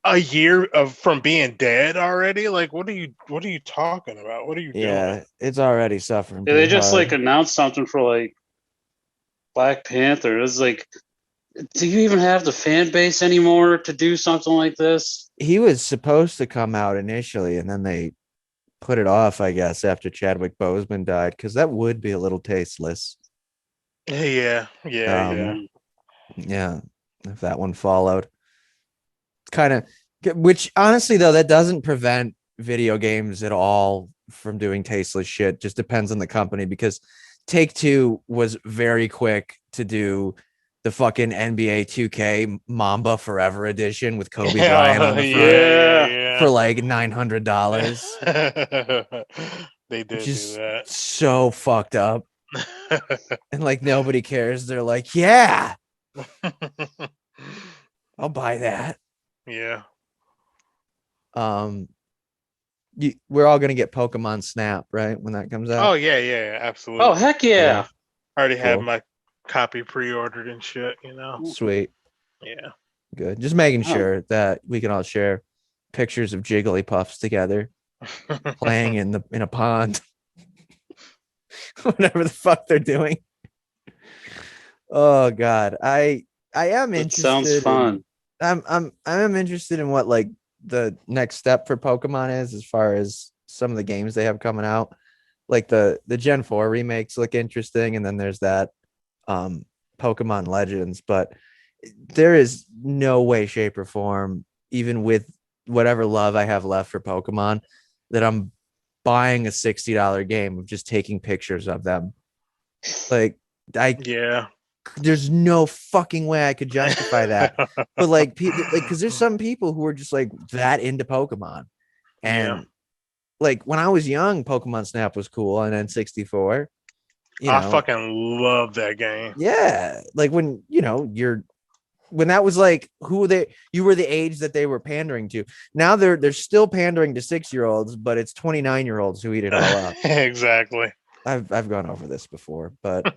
[SPEAKER 4] a year from being dead already. Like, what are you talking about? What are you doing?
[SPEAKER 2] it's already suffering
[SPEAKER 3] Yeah, they
[SPEAKER 2] pretty
[SPEAKER 3] just
[SPEAKER 2] hard.
[SPEAKER 3] like announced something for like Black Panther. It's like, do you even have the fan base anymore to do something like this?
[SPEAKER 2] He was supposed to come out initially, and then they put it off, I guess, after Chadwick Boseman died, because that would be a little tasteless.
[SPEAKER 4] Yeah.
[SPEAKER 2] Um, yeah, if that one followed. Kind of, which honestly, though, that doesn't prevent video games at all from doing tasteless shit. Just depends on the company, because Take-Two was very quick to do the fucking NBA 2K Mamba Forever edition with Kobe Bryant on the front for like $900,
[SPEAKER 4] They
[SPEAKER 2] which
[SPEAKER 4] did do
[SPEAKER 2] is
[SPEAKER 4] that.
[SPEAKER 2] so fucked up. And like nobody cares. They're like, yeah, I'll buy that.
[SPEAKER 4] Yeah.
[SPEAKER 2] We're all gonna get Pokemon Snap, right, when that comes out.
[SPEAKER 4] Oh yeah, absolutely.
[SPEAKER 3] Oh heck yeah!
[SPEAKER 4] I already have
[SPEAKER 2] Cool.
[SPEAKER 4] my copy pre-ordered and shit,
[SPEAKER 2] Sweet.
[SPEAKER 4] Yeah.
[SPEAKER 2] Good. Just making
[SPEAKER 3] Oh.
[SPEAKER 2] sure that we can all share pictures of Jigglypuffs together playing in a pond. Whatever the fuck they're doing. Oh god. I am
[SPEAKER 3] That
[SPEAKER 2] interested
[SPEAKER 3] sounds fun.
[SPEAKER 2] I am interested in what like the next step for Pokemon is, as far as some of the games they have coming out. Like the Gen 4 remakes look interesting, and then there's that Pokemon Legends, but there is no way, shape, or form, even with whatever love I have left for Pokemon, that I'm buying a $60 game of just taking pictures of them. Like, there's no fucking way I could justify that. But like because there's some people who are just like that into Pokemon, and like when I was young, Pokemon Snap was cool on N64.
[SPEAKER 4] I fucking love that game.
[SPEAKER 2] Yeah, like when when that was like you were the age that they were pandering to. Now they're still pandering to 6-year-olds, but it's 29-year-olds who eat it all up.
[SPEAKER 4] Exactly.
[SPEAKER 2] I've gone over this before, but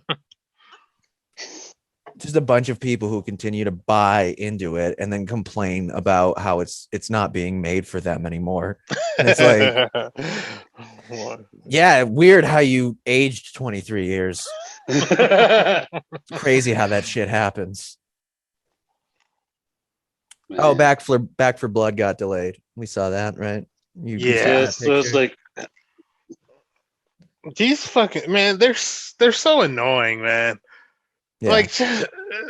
[SPEAKER 2] just a bunch of people who continue to buy into it and then complain about how it's not being made for them anymore. And it's like, yeah, weird how you aged 23 years. It's crazy how that shit happens. Man. Oh, Back for Blood got delayed. We saw that, right?
[SPEAKER 3] Yes, it was like
[SPEAKER 4] these fucking they're so annoying, man. Yeah. Like, just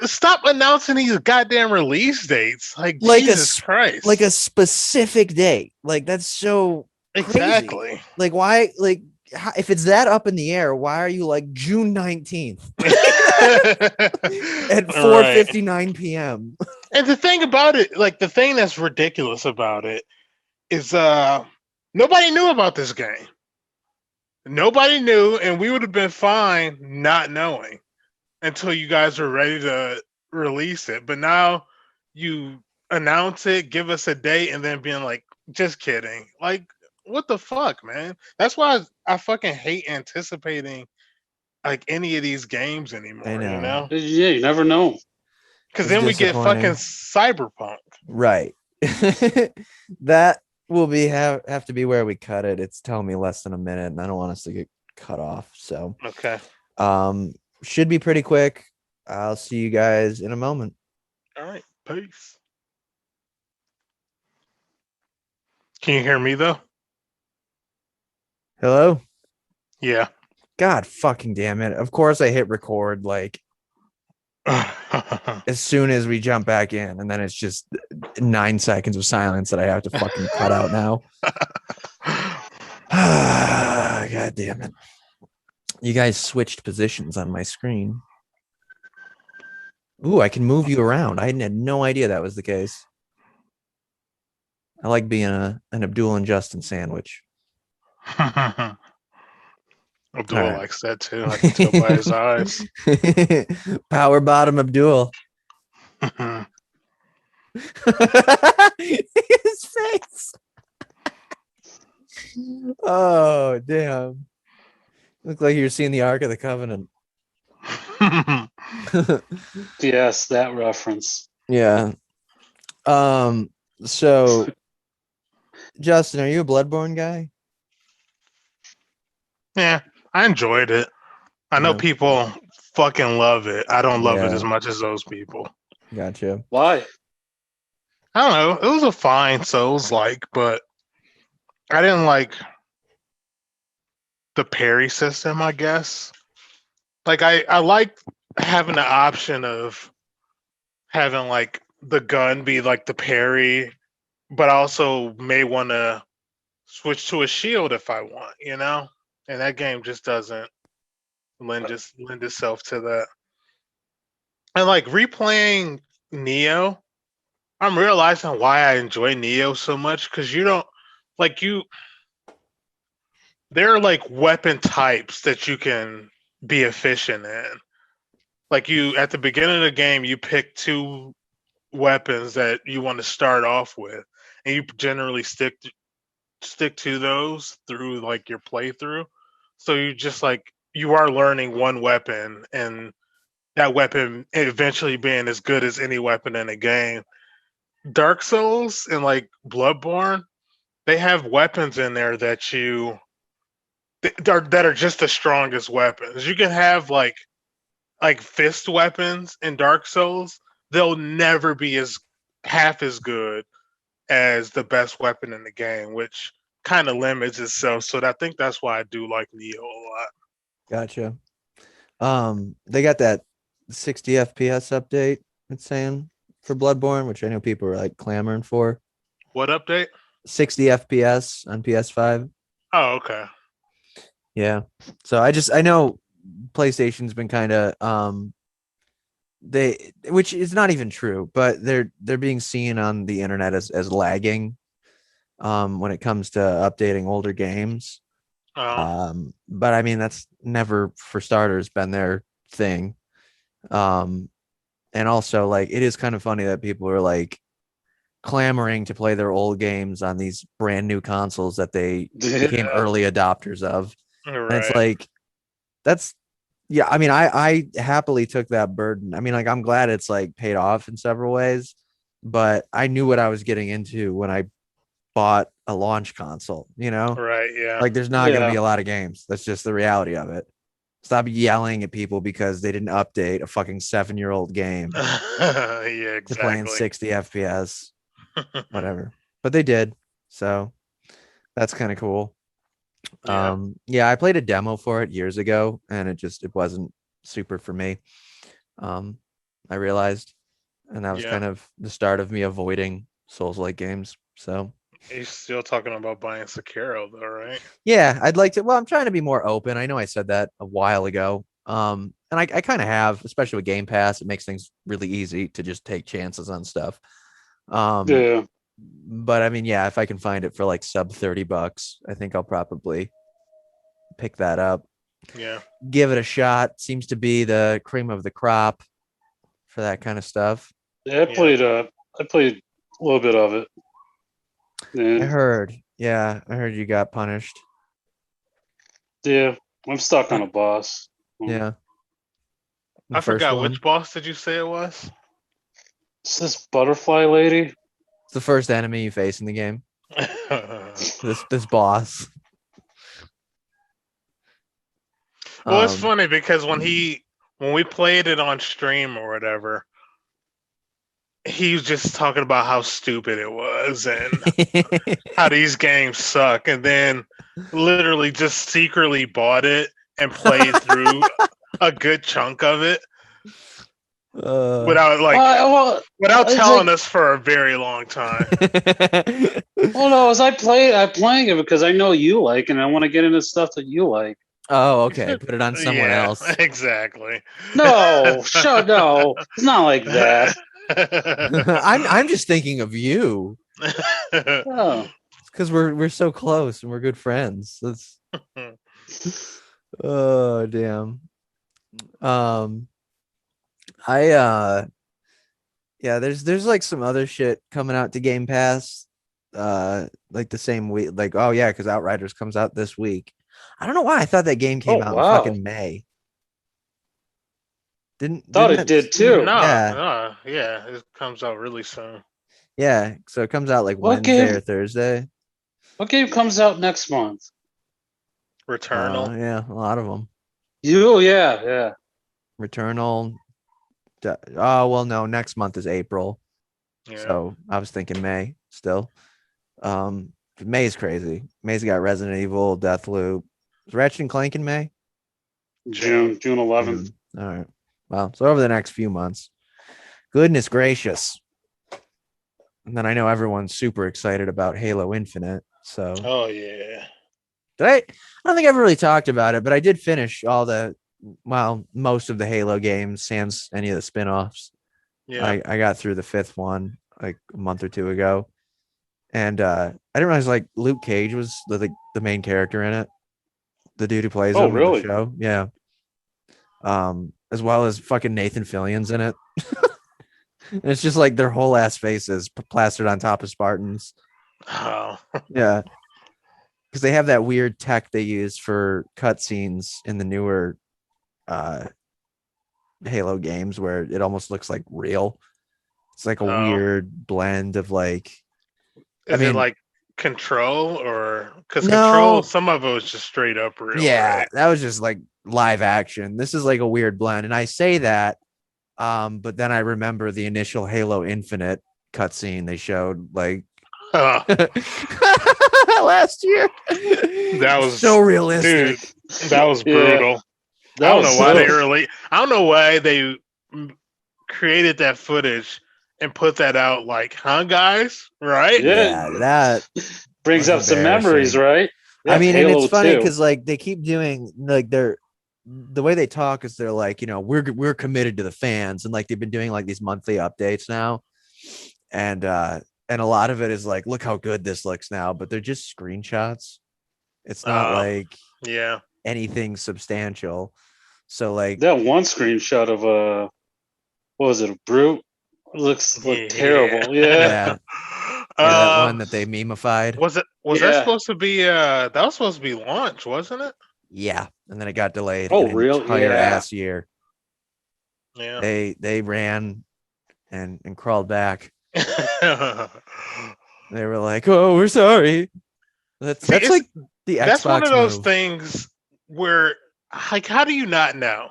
[SPEAKER 4] stop announcing these goddamn release dates. Like Jesus Christ.
[SPEAKER 2] Like a specific date. Like that's so
[SPEAKER 4] exactly
[SPEAKER 2] crazy. Like why? Like if it's that up in the air, why are you like June 19th at 4:59 p.m.?
[SPEAKER 4] And the thing about it, like the thing that's ridiculous about it, is nobody knew about this game. Nobody knew, and we would have been fine not knowing until you guys were ready to release it. But now you announce it, give us a date, and then being like, just kidding. Like, what the fuck, man? That's why I fucking hate anticipating like any of these games anymore.
[SPEAKER 2] I know.
[SPEAKER 3] Yeah, you never know.
[SPEAKER 4] Because then we get fucking Cyberpunk.
[SPEAKER 2] Right. That will have to be where we cut it. It's telling me less than a minute, and I don't want us to get cut off. So
[SPEAKER 4] okay.
[SPEAKER 2] Should be pretty quick. I'll see you guys in a moment.
[SPEAKER 4] All right. Peace. Can you hear me though?
[SPEAKER 2] Hello?
[SPEAKER 4] Yeah.
[SPEAKER 2] God fucking damn it. Of course I hit record like as soon as we jump back in, and then it's just 9 seconds of silence that I have to fucking cut out now. God damn it. You guys switched positions on my screen. Ooh, I can move you around. I had no idea that was the case. I like being an Abdul and Justin sandwich.
[SPEAKER 4] Abdul likes that too. I can tell by his eyes.
[SPEAKER 2] Power bottom Abdul. His face. Oh, damn. Looked like you were seeing the Ark of the Covenant.
[SPEAKER 3] Yes, that reference.
[SPEAKER 2] Yeah. So, Justin, are you a Bloodborne guy?
[SPEAKER 4] Yeah, I enjoyed it. I know people fucking love it. I don't love it as much as those people.
[SPEAKER 2] Gotcha.
[SPEAKER 3] Why?
[SPEAKER 4] I don't know. It was a fine Souls-like, but I didn't like the parry system, I guess. Like, I like having the option of having, like, the gun be, like, the parry, but I also may want to switch to a shield if I want, you know? And that game just doesn't lend itself to that. And, like, replaying Neo, I'm realizing why I enjoy Neo so much, because you don't, like, there are, like, weapon types that you can be efficient in. Like, at the beginning of the game, you pick 2 weapons that you want to start off with, and you generally stick to those through, like, your playthrough. So you just, like, you are learning one weapon, and that weapon eventually being as good as any weapon in the game. Dark Souls and, like, Bloodborne, they have weapons in there that are just the strongest weapons. You can have like fist weapons in Dark Souls. They'll never be half as good as the best weapon in the game, which kind of limits itself. So I think that's why I do like Neo a lot.
[SPEAKER 2] Gotcha. They got that 60 FPS update, it's saying, for Bloodborne, which I know people are like clamoring for.
[SPEAKER 4] What update?
[SPEAKER 2] 60 FPS on PS5.
[SPEAKER 4] Oh, okay.
[SPEAKER 2] Yeah. So I know PlayStation's been kind of which is not even true, but they're being seen on the internet as lagging when it comes to updating older games. But I mean, that's never, for starters, been their thing. And also, like, it is kind of funny that people are like clamoring to play their old games on these brand new consoles that they became early adopters of.
[SPEAKER 4] Right.
[SPEAKER 2] And it's like, I mean, I happily took that burden. I mean, like, I'm glad it's like paid off in several ways, but I knew what I was getting into when I bought a launch console, you know?
[SPEAKER 4] Right, yeah.
[SPEAKER 2] Like, there's not going to be a lot of games. That's just the reality of it. Stop yelling at people because they didn't update a fucking 7-year-old game
[SPEAKER 4] yeah, exactly.
[SPEAKER 2] to playing 60 FPS, whatever. But they did, so that's kind of cool. Yeah, I played a demo for it years ago, and it wasn't super for me. I realized, and that was kind of the start of me avoiding Souls-like games. So
[SPEAKER 4] you're still talking about buying Sekiro, though, right?
[SPEAKER 2] Yeah, I'd like to. Well, I'm trying to be more open. I know I said that a while ago. And I kind of have, especially with Game Pass. It makes things really easy to just take chances on stuff.
[SPEAKER 3] Yeah.
[SPEAKER 2] But I mean, yeah, if I can find it for like sub $30, I think I'll probably pick that up.
[SPEAKER 4] Yeah.
[SPEAKER 2] Give it a shot. Seems to be the cream of the crop for that kind of stuff.
[SPEAKER 3] Yeah, I played a little bit of it.
[SPEAKER 2] I heard you got punished.
[SPEAKER 3] Yeah, I'm stuck on a boss.
[SPEAKER 2] Yeah.
[SPEAKER 4] I forgot which boss did you say it was?
[SPEAKER 3] It's this butterfly lady.
[SPEAKER 2] It's the first enemy you face in the game. this boss.
[SPEAKER 4] Well, it's funny because when we played it on stream or whatever, he was just talking about how stupid it was and how these games suck, and then literally just secretly bought it and played through a good chunk of it. without
[SPEAKER 3] it's
[SPEAKER 4] telling
[SPEAKER 3] like,
[SPEAKER 4] us for a very long time.
[SPEAKER 3] well, no, as I'm playing it because I know you like, and I want to get into stuff that you like.
[SPEAKER 2] Oh, okay. Put it on someone
[SPEAKER 4] Yeah,
[SPEAKER 2] else.
[SPEAKER 4] exactly.
[SPEAKER 3] No, no, it's not like that.
[SPEAKER 2] I'm just thinking of you.
[SPEAKER 3] Oh,
[SPEAKER 2] Because we're so close and we're good friends. That's oh damn. Um I yeah, there's like some other shit coming out to Game Pass like the same week. Like, oh yeah, because Outriders comes out this week. I don't know why I thought that game came
[SPEAKER 3] oh
[SPEAKER 2] out in
[SPEAKER 3] wow,
[SPEAKER 2] fucking May.
[SPEAKER 3] thought
[SPEAKER 2] Didn't
[SPEAKER 3] it
[SPEAKER 2] that
[SPEAKER 3] did too.
[SPEAKER 2] yeah.
[SPEAKER 4] Yeah, it comes out really soon.
[SPEAKER 2] Yeah. So it comes out like
[SPEAKER 3] What
[SPEAKER 2] Wednesday
[SPEAKER 3] game?
[SPEAKER 2] or Thursday.
[SPEAKER 3] What game comes out next month?
[SPEAKER 4] Returnal.
[SPEAKER 2] Yeah, a lot of them.
[SPEAKER 3] Yeah.
[SPEAKER 2] Returnal. Oh well, no. Next month is April,
[SPEAKER 4] Yeah.
[SPEAKER 2] so I was thinking May still. May's crazy. May's got Resident Evil, Deathloop. Is Ratchet and Clank in May?
[SPEAKER 3] June 11th.
[SPEAKER 2] All right. Well, so over the next few months. Goodness gracious. And then I know everyone's super excited about Halo Infinite. So
[SPEAKER 4] Oh yeah.
[SPEAKER 2] I don't think I've really talked about it, but I did finish most of the Halo games, sans any of the spin-offs.
[SPEAKER 4] Yeah.
[SPEAKER 2] I got through the 5th one like a month or two ago. And I didn't realize like Luke Cage was the main character in it. The dude who plays
[SPEAKER 3] Oh,
[SPEAKER 2] him in
[SPEAKER 3] really?
[SPEAKER 2] the show. Yeah. As well as fucking Nathan Fillion's in it. And it's just like their whole ass faces plastered on top of Spartans.
[SPEAKER 4] Oh.
[SPEAKER 2] Yeah. Because they have that weird tech they use for cutscenes in the newer Halo games where it almost looks like real. It's like a weird blend of like.
[SPEAKER 4] Is it like Control or because
[SPEAKER 2] No.
[SPEAKER 4] Control? Some of it was just straight up real.
[SPEAKER 2] Yeah,
[SPEAKER 4] right?
[SPEAKER 2] that was just like live action. This is like a weird blend, and I say that, but then I remember the initial Halo Infinite cutscene they showed like
[SPEAKER 4] Oh,
[SPEAKER 2] last year.
[SPEAKER 4] that was
[SPEAKER 2] so realistic.
[SPEAKER 4] Dude, that was brutal.
[SPEAKER 3] That
[SPEAKER 4] I don't
[SPEAKER 3] was
[SPEAKER 4] know why
[SPEAKER 3] so-
[SPEAKER 4] I don't know why they created that footage and put that out. Like, huh, guys? Right?
[SPEAKER 2] Yeah, that
[SPEAKER 3] brings
[SPEAKER 2] was
[SPEAKER 3] up some memories,
[SPEAKER 2] embarrassing.
[SPEAKER 3] right?
[SPEAKER 2] I mean, and
[SPEAKER 3] Halo
[SPEAKER 2] it's funny
[SPEAKER 3] 2.
[SPEAKER 2] because like they keep doing like the way they talk is they're like, you know, we're committed to the fans, and like they've been doing like these monthly updates now, and a lot of it is like, look how good this looks now, but they're just screenshots. It's not like anything substantial. So like
[SPEAKER 3] that one screenshot of what was it, a brute? Looks terrible. Yeah.
[SPEAKER 2] That one that they memeified.
[SPEAKER 4] Was that supposed to be that was supposed to be launched, wasn't it?
[SPEAKER 2] Yeah, and then it got delayed
[SPEAKER 3] an
[SPEAKER 2] entire ass year.
[SPEAKER 4] Yeah.
[SPEAKER 2] They ran and crawled back. They were like, "Oh, we're sorry." That's like the Xbox
[SPEAKER 4] That's one of those
[SPEAKER 2] move.
[SPEAKER 4] things where, like, how do you not know?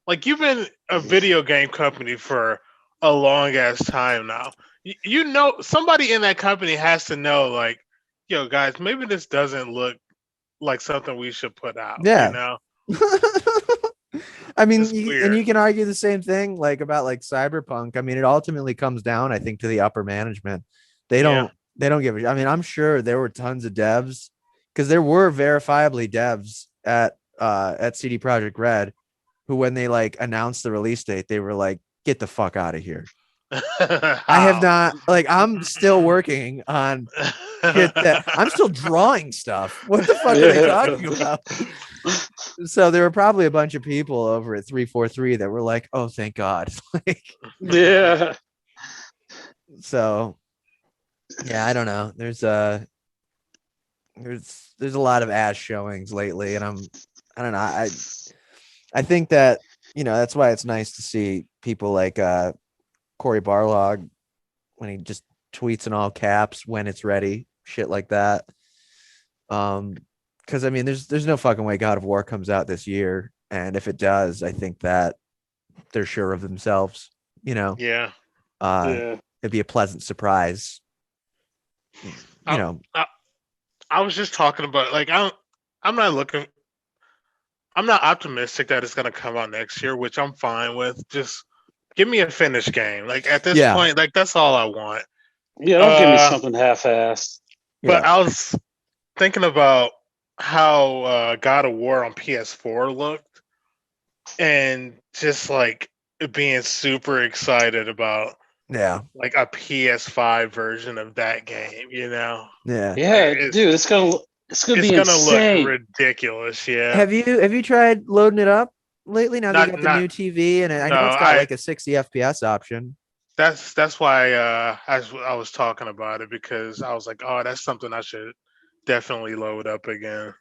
[SPEAKER 4] Like, you've been a video game company for a long ass time now. You know, somebody in that company has to know, like, yo, guys, maybe this doesn't look like something we should put out.
[SPEAKER 2] Yeah.
[SPEAKER 4] You know?
[SPEAKER 2] I mean, and you can argue the same thing like about like Cyberpunk. I mean, it ultimately comes down, I think, to the upper management. They don't give a. I mean, I'm sure there were tons of devs because there were verifiably devs at CD Projekt Red who, when they like announced the release date, they were like, "Get the fuck out of here." I have not, like, I'm still working on shit that I'm still drawing stuff. What the fuck are they talking about? So there were probably a bunch of people over at 343 that were like, "Oh, thank God." Like,
[SPEAKER 3] yeah.
[SPEAKER 2] So, yeah, I don't know. There's a lot of ass showings lately, and I don't know. I think that, you know, that's why it's nice to see people like Corey Barlog when he just tweets in all caps when it's ready, shit like that. Because I mean, there's no fucking way God of War comes out this year, and if it does, I think that they're sure of themselves. You know, it'd be a pleasant surprise. You know,
[SPEAKER 4] I was just talking about, like, I'm not optimistic that it's gonna come out next year, which I'm fine with. Just Give me a finished game. Like at this
[SPEAKER 2] Yeah.
[SPEAKER 4] point, like that's all I want.
[SPEAKER 3] Yeah, don't give me something half-assed.
[SPEAKER 4] But
[SPEAKER 2] Yeah.
[SPEAKER 4] I was thinking about how God of War on PS4 looked, and just like being super excited about
[SPEAKER 2] Yeah.
[SPEAKER 4] like a PS5 version of that game. You know,
[SPEAKER 2] Yeah.
[SPEAKER 3] Yeah,
[SPEAKER 4] Like,
[SPEAKER 3] dude, it's gonna be
[SPEAKER 4] gonna look
[SPEAKER 3] insane.
[SPEAKER 4] ridiculous. Yeah.
[SPEAKER 2] Have you tried loading it up lately? Now that you got the
[SPEAKER 4] Not
[SPEAKER 2] new TV, and I
[SPEAKER 4] no.
[SPEAKER 2] know it's got like a 60 FPS option.
[SPEAKER 4] That's why I was talking about it, because I was like, oh, that's something I should definitely load up again.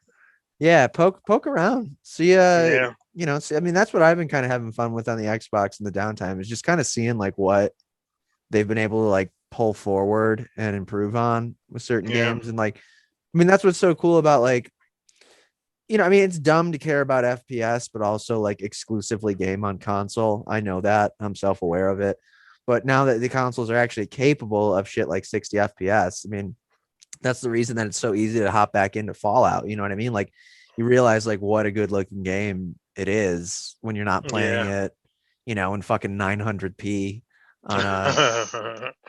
[SPEAKER 2] Yeah, poke around. See,
[SPEAKER 4] Yeah.
[SPEAKER 2] I mean, that's what I've been kind of having fun with on the Xbox in the downtime, is just kind of seeing like what they've been able to like pull forward and improve on with certain
[SPEAKER 4] Yeah.
[SPEAKER 2] games. And like, I mean, that's what's so cool about like, I mean, it's dumb to care about FPS, but also like exclusively game on console. I know that. I'm self-aware of it. But now that the consoles are actually capable of shit like 60 FPS, I mean, that's the reason that it's so easy to hop back into Fallout. You know what I mean? Like you realize like what a good looking game it is when you're not playing it, in fucking 900p on a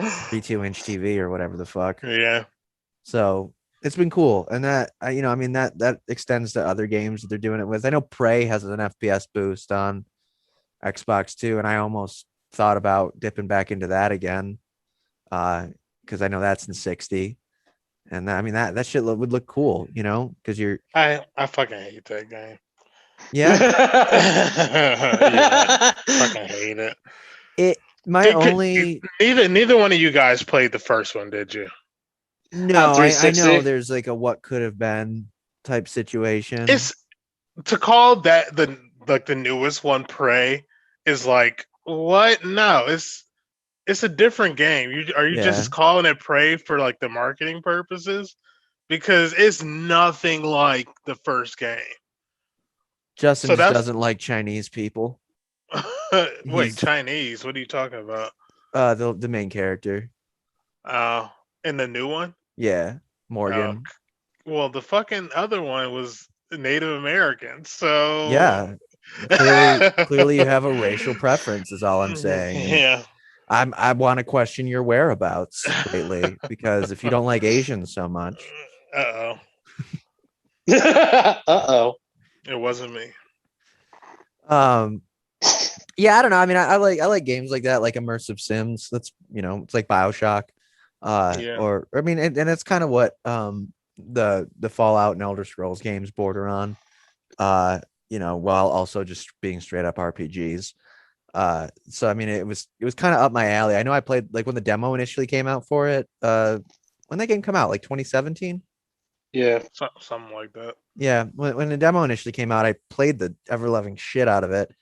[SPEAKER 2] 32-inch TV or whatever the fuck.
[SPEAKER 4] Yeah.
[SPEAKER 2] So it's been cool. And that, I mean, that extends to other games that they're doing it with. I know Prey has an FPS boost on Xbox too. And I almost thought about dipping back into that again. Because I know that's in 60. And I mean, that shit would look cool, because you're.
[SPEAKER 4] I fucking hate that game.
[SPEAKER 2] Yeah.
[SPEAKER 4] Yeah, fucking hate it. Neither one of you guys played the first one, did you?
[SPEAKER 2] No, I
[SPEAKER 3] 360?
[SPEAKER 2] know there's like a what could have been type situation.
[SPEAKER 4] It's to call that the newest one Prey is like, what? No, it's a different game. Are you just calling it Prey for like the marketing purposes? Because it's nothing like the first game.
[SPEAKER 2] Justin just doesn't like Chinese people.
[SPEAKER 4] Wait, Chinese? What are you talking about?
[SPEAKER 2] The main character.
[SPEAKER 4] In the new one?
[SPEAKER 2] Yeah, Morgan.
[SPEAKER 4] Well, the fucking other one was Native American, so
[SPEAKER 2] yeah. Clearly, you have a racial preference. Is all I'm saying. And
[SPEAKER 4] yeah.
[SPEAKER 2] I want to question your whereabouts lately, because if you don't like Asians so much.
[SPEAKER 4] Uh-oh.
[SPEAKER 3] Uh-oh.
[SPEAKER 4] It wasn't me.
[SPEAKER 2] Yeah, I don't know. I mean, I like games like that, like immersive sims. That's it's like BioShock. Or I mean, and it's kind of what the Fallout and Elder Scrolls games border on. While also just being straight up RPGs. So I mean, it was kind of up my alley. I know I played like when the demo initially came out for it. When that game come out, like 2017.
[SPEAKER 3] Yeah,
[SPEAKER 4] something like that.
[SPEAKER 2] Yeah, when the demo initially came out, I played the ever-loving shit out of it,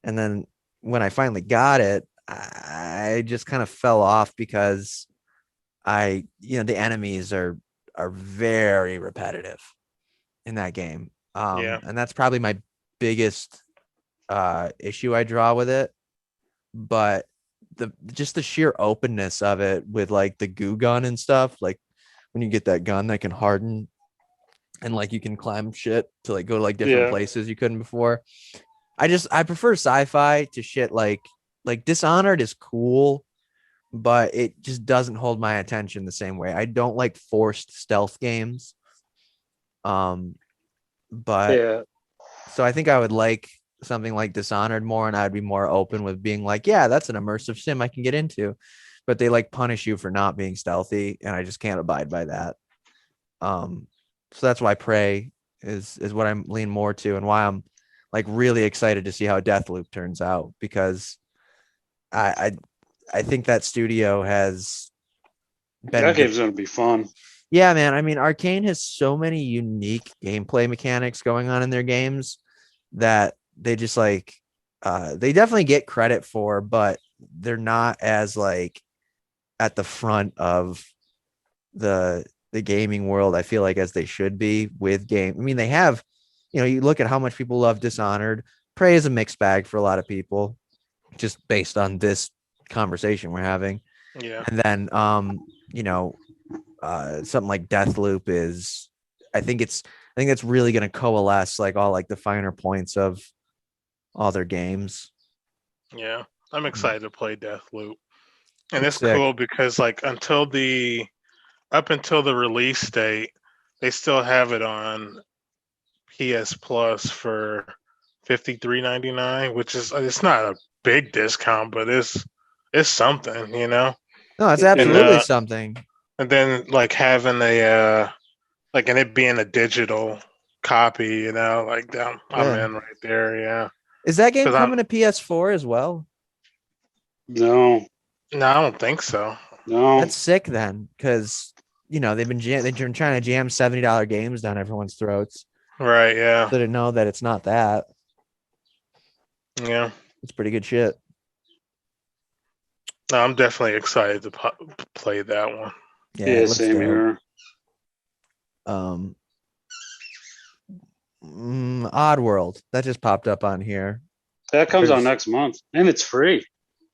[SPEAKER 2] and then when I finally got it, I just kind of fell off because the enemies are very repetitive in that game. And that's probably my biggest issue I draw with it. But the sheer openness of it with like the goo gun and stuff, like when you get that gun that can harden and like you can climb shit to like go to like different places you couldn't before. I prefer sci-fi to shit like Dishonored is cool, but it just doesn't hold my attention the same way. I don't like forced stealth games. So I think I would like something like Dishonored more, and I'd be more open with being like, yeah, that's an immersive sim I can get into. But they like punish you for not being stealthy, and I just can't abide by that. So that's why Prey is what I'm leaning more to, and why I'm like really excited to see how Deathloop turns out, because I think that studio has been.
[SPEAKER 3] That game's gonna be fun.
[SPEAKER 2] Yeah, man. I mean, Arcane has so many unique gameplay mechanics going on in their games that they just like they definitely get credit for, but they're not as like at the front of the gaming world, I feel like, as they should be with game. I mean, they have, you look at how much people love Dishonored. Prey is a mixed bag for a lot of people, just based on this conversation we're having.
[SPEAKER 4] Yeah.
[SPEAKER 2] And then something like Deathloop is, I think it's really going to coalesce like all like the finer points of all their games.
[SPEAKER 4] Yeah. I'm excited to play Deathloop. And it's
[SPEAKER 2] Sick.
[SPEAKER 4] cool because like up until the release date, they still have it on PS Plus for $53.99, which is it's not a big discount, but it's something, you know.
[SPEAKER 2] No, it's
[SPEAKER 4] And
[SPEAKER 2] absolutely something.
[SPEAKER 4] and then like having a like and it being a digital copy, you know, like I'm
[SPEAKER 2] Yeah.
[SPEAKER 4] in right there, yeah.
[SPEAKER 2] Is that game
[SPEAKER 4] 'Cause I'm-
[SPEAKER 2] coming to PS4 as well?
[SPEAKER 3] No,
[SPEAKER 4] No, I don't think so.
[SPEAKER 3] no.
[SPEAKER 2] That's sick then, because they've been trying to jam $70 games down everyone's throats.
[SPEAKER 4] Right, yeah.
[SPEAKER 2] So to know that it's not that,
[SPEAKER 4] Yeah.
[SPEAKER 2] it's pretty good shit.
[SPEAKER 4] No, I'm definitely excited to play that one.
[SPEAKER 2] Yeah,
[SPEAKER 3] Yeah,
[SPEAKER 2] it looks
[SPEAKER 3] same
[SPEAKER 2] dope.
[SPEAKER 3] here.
[SPEAKER 2] Oddworld that just popped up on here.
[SPEAKER 3] That comes out next month, and it's free.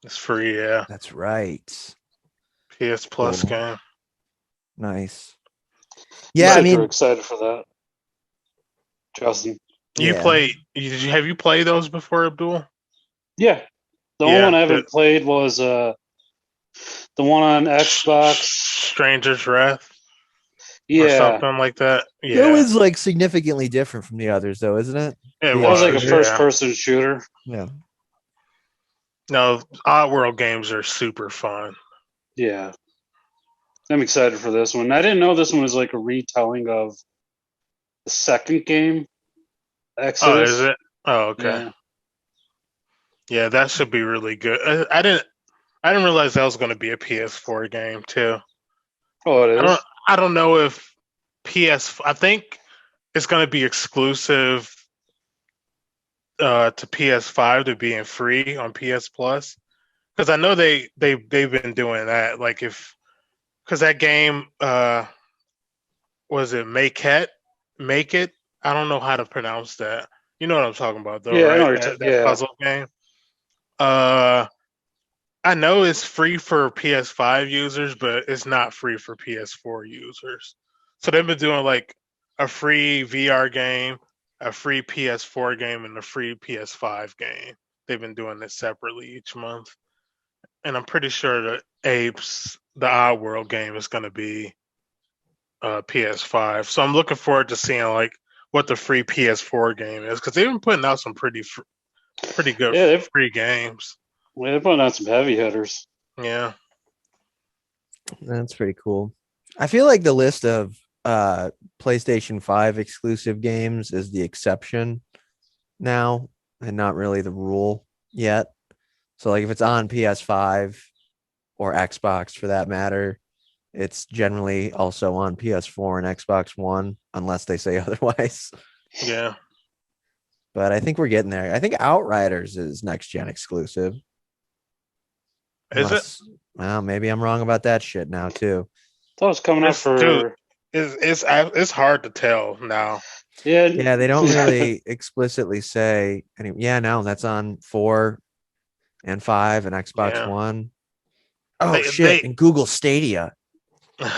[SPEAKER 4] It's free, yeah.
[SPEAKER 2] That's right.
[SPEAKER 4] PS Plus
[SPEAKER 2] Cool.
[SPEAKER 4] game.
[SPEAKER 2] Nice. Yeah, I
[SPEAKER 3] Super
[SPEAKER 2] mean,
[SPEAKER 3] excited for that. Justin.
[SPEAKER 4] Have you played those before, Abdul?
[SPEAKER 3] Yeah. The only one I haven't played was the one on Xbox.
[SPEAKER 4] Stranger's Wrath.
[SPEAKER 3] Yeah.
[SPEAKER 4] Or something like that. Yeah.
[SPEAKER 2] it was like significantly different from the others, though, isn't it?
[SPEAKER 4] It
[SPEAKER 3] was like a
[SPEAKER 4] yeah.
[SPEAKER 3] first-person shooter.
[SPEAKER 2] Yeah.
[SPEAKER 4] No, Oddworld games are super fun.
[SPEAKER 3] Yeah. I'm excited for this one. I didn't know this one was like a retelling of the second game, Exodus.
[SPEAKER 4] Oh, is it? Oh, okay. Yeah, that should be really good. I didn't realize that was going to be a PS4 game too.
[SPEAKER 3] Oh, it is.
[SPEAKER 4] I don't know if I think it's going to be exclusive to PS5 to being free on PS Plus, because I know they've been doing that. Like because that game was it Make It? I don't know how to pronounce that. You know what I'm talking about, though,
[SPEAKER 3] Yeah,
[SPEAKER 4] right?
[SPEAKER 3] I know
[SPEAKER 4] That puzzle game. I know it's free for PS5 users, but it's not free for PS4 users. So they've been doing like a free VR game, a free PS4 game, and a free PS5 game. They've been doing this separately each month. And I'm pretty sure that the Oddworld game is going to be PS5. So I'm looking forward to seeing like what the free PS4 game is, because they've been putting out some pretty good free games.
[SPEAKER 3] Yeah, they're putting out some heavy hitters.
[SPEAKER 4] Yeah.
[SPEAKER 2] That's pretty cool. I feel like the list of PlayStation 5 exclusive games is the exception now and not really the rule yet. So like if it's on PS5 or Xbox for that matter, it's generally also on PS4 and Xbox One unless they say otherwise.
[SPEAKER 4] Yeah.
[SPEAKER 2] But I think we're getting there. I think Outriders is next gen exclusive.
[SPEAKER 4] Is it?
[SPEAKER 2] Well, maybe I'm wrong about that shit now too.
[SPEAKER 3] Thought it was coming up for.
[SPEAKER 4] Dude, it's hard to tell now.
[SPEAKER 3] Yeah,
[SPEAKER 2] they don't really explicitly say. No, that's on 4 and 5 and Xbox One. Oh shit! And Google Stadia.
[SPEAKER 4] they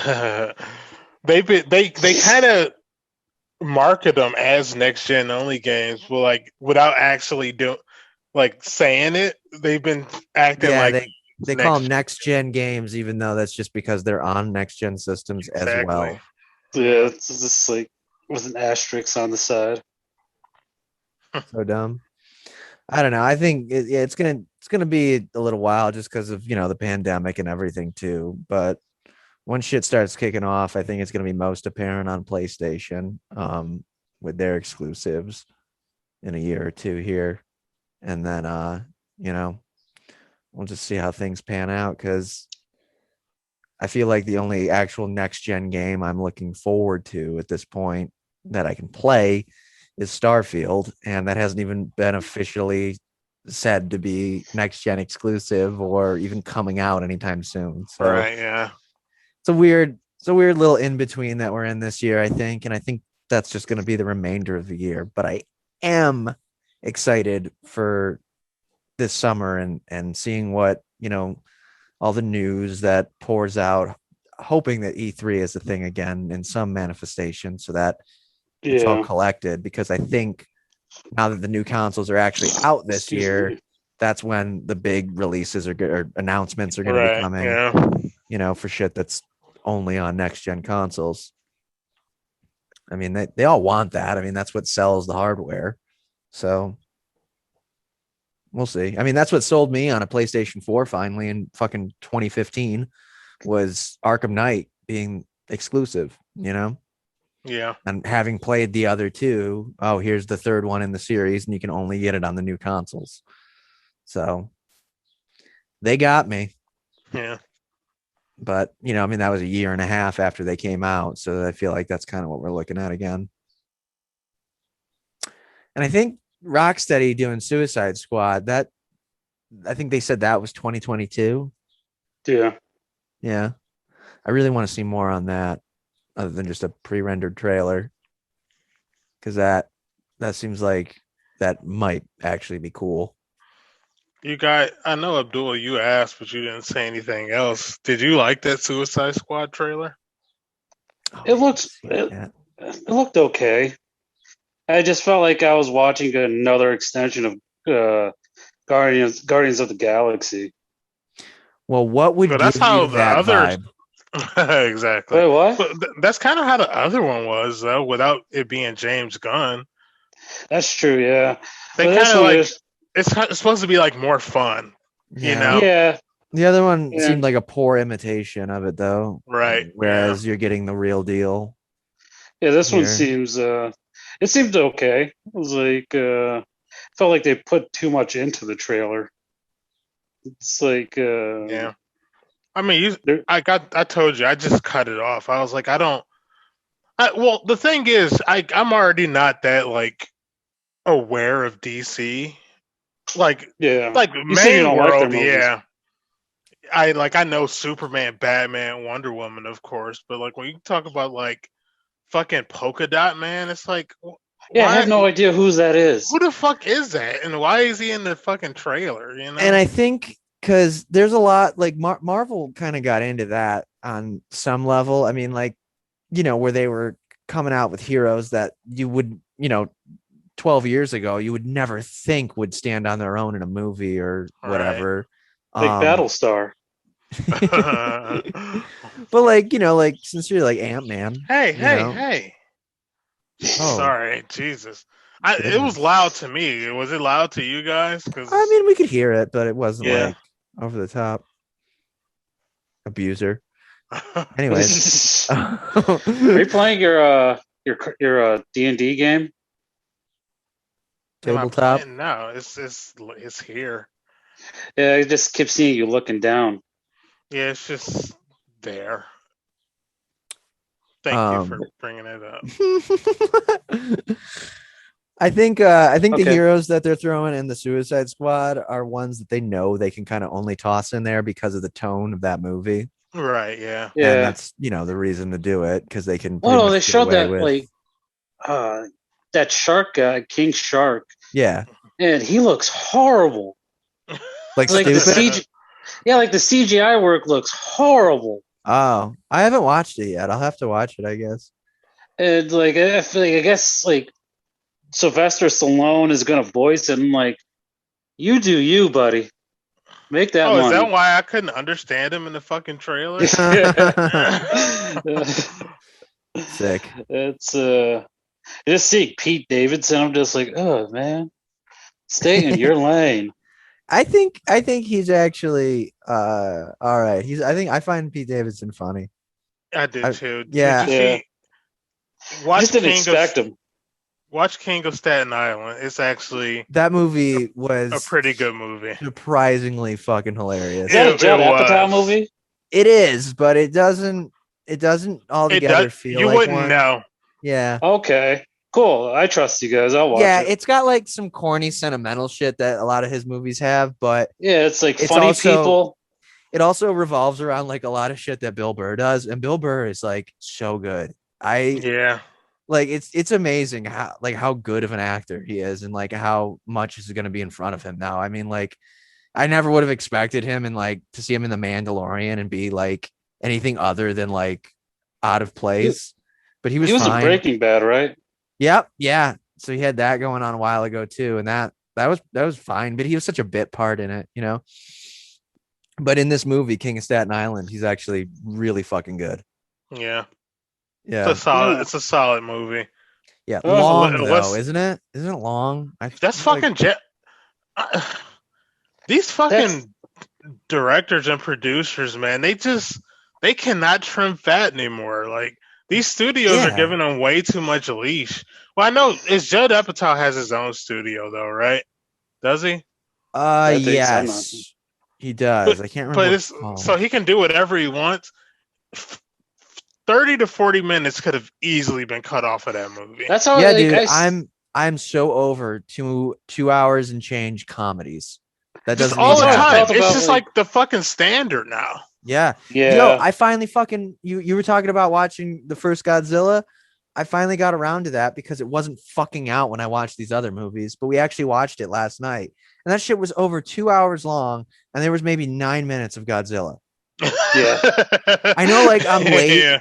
[SPEAKER 4] kind of market them as next gen only games, but like without actually saying it. They've been acting like.
[SPEAKER 2] They call them next gen games, even though that's just because they're on next gen systems as well.
[SPEAKER 3] Yeah, it's just like with an asterisk on the side.
[SPEAKER 2] So dumb. I don't know. I think it's gonna be a little while just because of the pandemic and everything too. But once shit starts kicking off, I think it's gonna be most apparent on PlayStation with their exclusives in a year or two here, and then we'll just see how things pan out, because I feel like the only actual next gen game I'm looking forward to at this point that I can play is Starfield, and that hasn't even been officially said to be next gen exclusive or even coming out anytime soon. So
[SPEAKER 4] right, yeah.
[SPEAKER 2] It's a weird little in between that we're in this year, I think, and I think that's just going to be the remainder of the year. But I am excited for this summer and seeing what all the news that pours out, hoping that E3 is a thing again in some manifestation, so that it's all collected, because I think now that the new consoles are actually out this year, that's when the big releases or announcements are going to be
[SPEAKER 4] Right.
[SPEAKER 2] coming.
[SPEAKER 4] Yeah.
[SPEAKER 2] You know, for shit that's only on next gen consoles. I mean, they all want that. I mean, that's what sells the hardware. So we'll see. I mean, that's what sold me on a PlayStation 4 finally in fucking 2015 was Arkham Knight being exclusive, you know?
[SPEAKER 4] Yeah.
[SPEAKER 2] And having played the other two, oh, here's the third one in the series, and you can only get it on the new consoles. So they got me.
[SPEAKER 4] Yeah.
[SPEAKER 2] But, you know, I mean, that was a year and a half after they came out. So I feel like that's kind of what we're looking at again. And I think Rocksteady doing Suicide Squad, that I think they said that was 2022.
[SPEAKER 3] Yeah.
[SPEAKER 2] Yeah. I really want to see more on that other than just a pre-rendered trailer. Because that seems like that might actually be cool.
[SPEAKER 4] I know Abdul, you asked, but you didn't say anything else. Did you like that Suicide Squad trailer?
[SPEAKER 3] It looked okay. I just felt like I was watching another extension of Guardians of the Galaxy.
[SPEAKER 2] Well, what would
[SPEAKER 4] But that's
[SPEAKER 2] give
[SPEAKER 4] how
[SPEAKER 2] you
[SPEAKER 4] the
[SPEAKER 2] that
[SPEAKER 4] other
[SPEAKER 2] vibe?
[SPEAKER 4] exactly.
[SPEAKER 3] Wait, what?
[SPEAKER 4] But that's kind of how the other one was, though, without it being James Gunn.
[SPEAKER 3] That's true, yeah.
[SPEAKER 4] They
[SPEAKER 3] But this
[SPEAKER 4] kind of
[SPEAKER 3] one
[SPEAKER 4] like
[SPEAKER 3] is,
[SPEAKER 4] it's supposed to be like more fun, you know?
[SPEAKER 3] yeah,
[SPEAKER 2] The other one
[SPEAKER 3] yeah,
[SPEAKER 2] seemed like a poor imitation of it, though.
[SPEAKER 4] Right.
[SPEAKER 2] Whereas you're getting the real deal
[SPEAKER 3] yeah. This one
[SPEAKER 2] here.
[SPEAKER 3] seems, it seemed okay. It was like, felt like they put too much into the trailer. It's like,
[SPEAKER 4] Yeah. I mean,
[SPEAKER 3] there-
[SPEAKER 4] I told you, I just cut it off. I was like, well, the thing is, I'm already not that like aware of DC. Like
[SPEAKER 3] yeah. You said you
[SPEAKER 4] main
[SPEAKER 3] don't like their
[SPEAKER 4] world,
[SPEAKER 3] movies.
[SPEAKER 4] yeah. I know Superman, Batman, Wonder Woman, of course, but like when you talk about like fucking Polka Dot Man, it's like
[SPEAKER 3] Yeah, I
[SPEAKER 4] why
[SPEAKER 3] have no idea whose that is.
[SPEAKER 4] who the fuck is that? And why is he in the fucking trailer, you know?
[SPEAKER 2] And I think because there's a lot like Marvel kind of got into that on some level. I mean, like, you know, where they were coming out with heroes that you would, you know, 12 years ago, you would never think would stand on their own in a movie or whatever.
[SPEAKER 3] Like Battlestar.
[SPEAKER 2] But like, you know, like sincerely, like Ant-Man.
[SPEAKER 4] Hey.
[SPEAKER 2] Oh.
[SPEAKER 4] Sorry, Jesus. It was loud to me. Was it loud to you guys? Because
[SPEAKER 2] I mean, we could hear it, but it wasn't like over the top. Abuser. Anyways,
[SPEAKER 3] Are you playing your D&D game?
[SPEAKER 2] Tabletop.
[SPEAKER 4] No, it's here.
[SPEAKER 3] Yeah, I just keep seeing you looking down.
[SPEAKER 4] Yeah, it's just there. Thank you for bringing it up.
[SPEAKER 2] I think the
[SPEAKER 3] Okay.
[SPEAKER 2] heroes that they're throwing in the Suicide Squad are ones that they know they can kind of only toss in there because of the tone of that movie.
[SPEAKER 4] Right, yeah.
[SPEAKER 2] And
[SPEAKER 3] Yeah.
[SPEAKER 2] that's, you know, the reason to do it because they can.
[SPEAKER 3] Oh,
[SPEAKER 2] pretty
[SPEAKER 3] they
[SPEAKER 2] much get
[SPEAKER 3] showed
[SPEAKER 2] away
[SPEAKER 3] that
[SPEAKER 2] with-
[SPEAKER 3] like that shark guy, King Shark,
[SPEAKER 2] yeah,
[SPEAKER 3] and he looks horrible.
[SPEAKER 2] like
[SPEAKER 3] Like the
[SPEAKER 2] stupid.
[SPEAKER 3] like the CGI work looks horrible.
[SPEAKER 2] Oh, I haven't watched it yet. I'll have to watch it, I guess.
[SPEAKER 3] And like I feel like I guess like Sylvester Stallone is gonna voice him. Like, you do you, buddy. Make that
[SPEAKER 4] Oh,
[SPEAKER 3] money.
[SPEAKER 4] is that why I couldn't understand him in the fucking trailer?
[SPEAKER 2] Sick.
[SPEAKER 3] It's just seeing Pete Davidson, I'm just like, oh man, stay in your lane.
[SPEAKER 2] I think he's actually all right. I find Pete Davidson funny.
[SPEAKER 4] I did too.
[SPEAKER 2] Yeah.
[SPEAKER 4] Did you see, watch
[SPEAKER 3] Just didn't expect him.
[SPEAKER 4] Watch King of Staten Island. It's actually
[SPEAKER 2] That movie was
[SPEAKER 4] a pretty good movie.
[SPEAKER 2] surprisingly fucking hilarious.
[SPEAKER 3] Is that a Judd
[SPEAKER 4] It
[SPEAKER 3] Apatow
[SPEAKER 4] was.
[SPEAKER 3] movie?
[SPEAKER 2] It is, but it doesn't altogether feel
[SPEAKER 4] you
[SPEAKER 2] like
[SPEAKER 4] wouldn't
[SPEAKER 2] one.
[SPEAKER 4] know.
[SPEAKER 2] Yeah.
[SPEAKER 3] Okay, cool. I trust you guys. I'll watch it.
[SPEAKER 2] It's got like some corny sentimental shit that a lot of his movies have, but
[SPEAKER 3] Yeah, it's like
[SPEAKER 2] It's
[SPEAKER 3] funny
[SPEAKER 2] also-
[SPEAKER 3] people.
[SPEAKER 2] it also revolves around like a lot of shit that Bill Burr does, and Bill Burr is like so good.
[SPEAKER 4] Yeah.
[SPEAKER 2] Like it's amazing how good of an actor he is, and like how much is going to be in front of him now. I mean, like I never would have expected him and like to see him in The Mandalorian and be like anything other than like out of place. But he was
[SPEAKER 3] He was
[SPEAKER 2] fine.
[SPEAKER 3] in Breaking Bad, right?
[SPEAKER 2] Yep, yeah. So he had that going on a while ago too, and that that was fine, but he was such a bit part in it, you know. But in this movie, King of Staten Island, he's actually really fucking good.
[SPEAKER 4] Yeah,
[SPEAKER 2] Yeah,
[SPEAKER 4] it's a solid movie.
[SPEAKER 2] yeah.
[SPEAKER 3] Oh,
[SPEAKER 2] Long though,
[SPEAKER 4] What's
[SPEAKER 2] isn't it? Isn't it long? I
[SPEAKER 4] that's
[SPEAKER 2] feel like,
[SPEAKER 4] fucking jet. These
[SPEAKER 3] That's
[SPEAKER 4] fucking directors and producers, man, they cannot trim fat anymore. Like these studios are
[SPEAKER 2] yeah.
[SPEAKER 4] giving them way too much leash. Well, I know it's Judd Apatow has his own studio though, right? Does he?
[SPEAKER 3] I think so. I'm not.
[SPEAKER 2] Yes, he does.
[SPEAKER 4] But
[SPEAKER 2] I can't remember
[SPEAKER 4] but
[SPEAKER 2] what
[SPEAKER 4] it's
[SPEAKER 2] it's called.
[SPEAKER 4] so he can do whatever he wants. 30 to 40 minutes could have easily been cut off of that movie.
[SPEAKER 3] That's how.
[SPEAKER 2] Yeah,
[SPEAKER 3] Like,
[SPEAKER 2] dude, I'm so over 2 hours and change comedies. That
[SPEAKER 4] Just
[SPEAKER 2] doesn't
[SPEAKER 4] all
[SPEAKER 2] even
[SPEAKER 4] the
[SPEAKER 3] That's how I
[SPEAKER 2] happen.
[SPEAKER 4] time.
[SPEAKER 3] felt
[SPEAKER 4] It's
[SPEAKER 3] about,
[SPEAKER 4] just like the fucking standard now.
[SPEAKER 2] Yeah.
[SPEAKER 3] Yeah.
[SPEAKER 2] Yo, I finally fucking you were talking about watching the first Godzilla. I finally got around to that because it wasn't fucking out when I watched these other movies, but we actually watched it last night. And that shit was over 2 hours long, and there was maybe 9 minutes of Godzilla.
[SPEAKER 3] Yeah.
[SPEAKER 2] I know, like, I'm late
[SPEAKER 4] Yeah.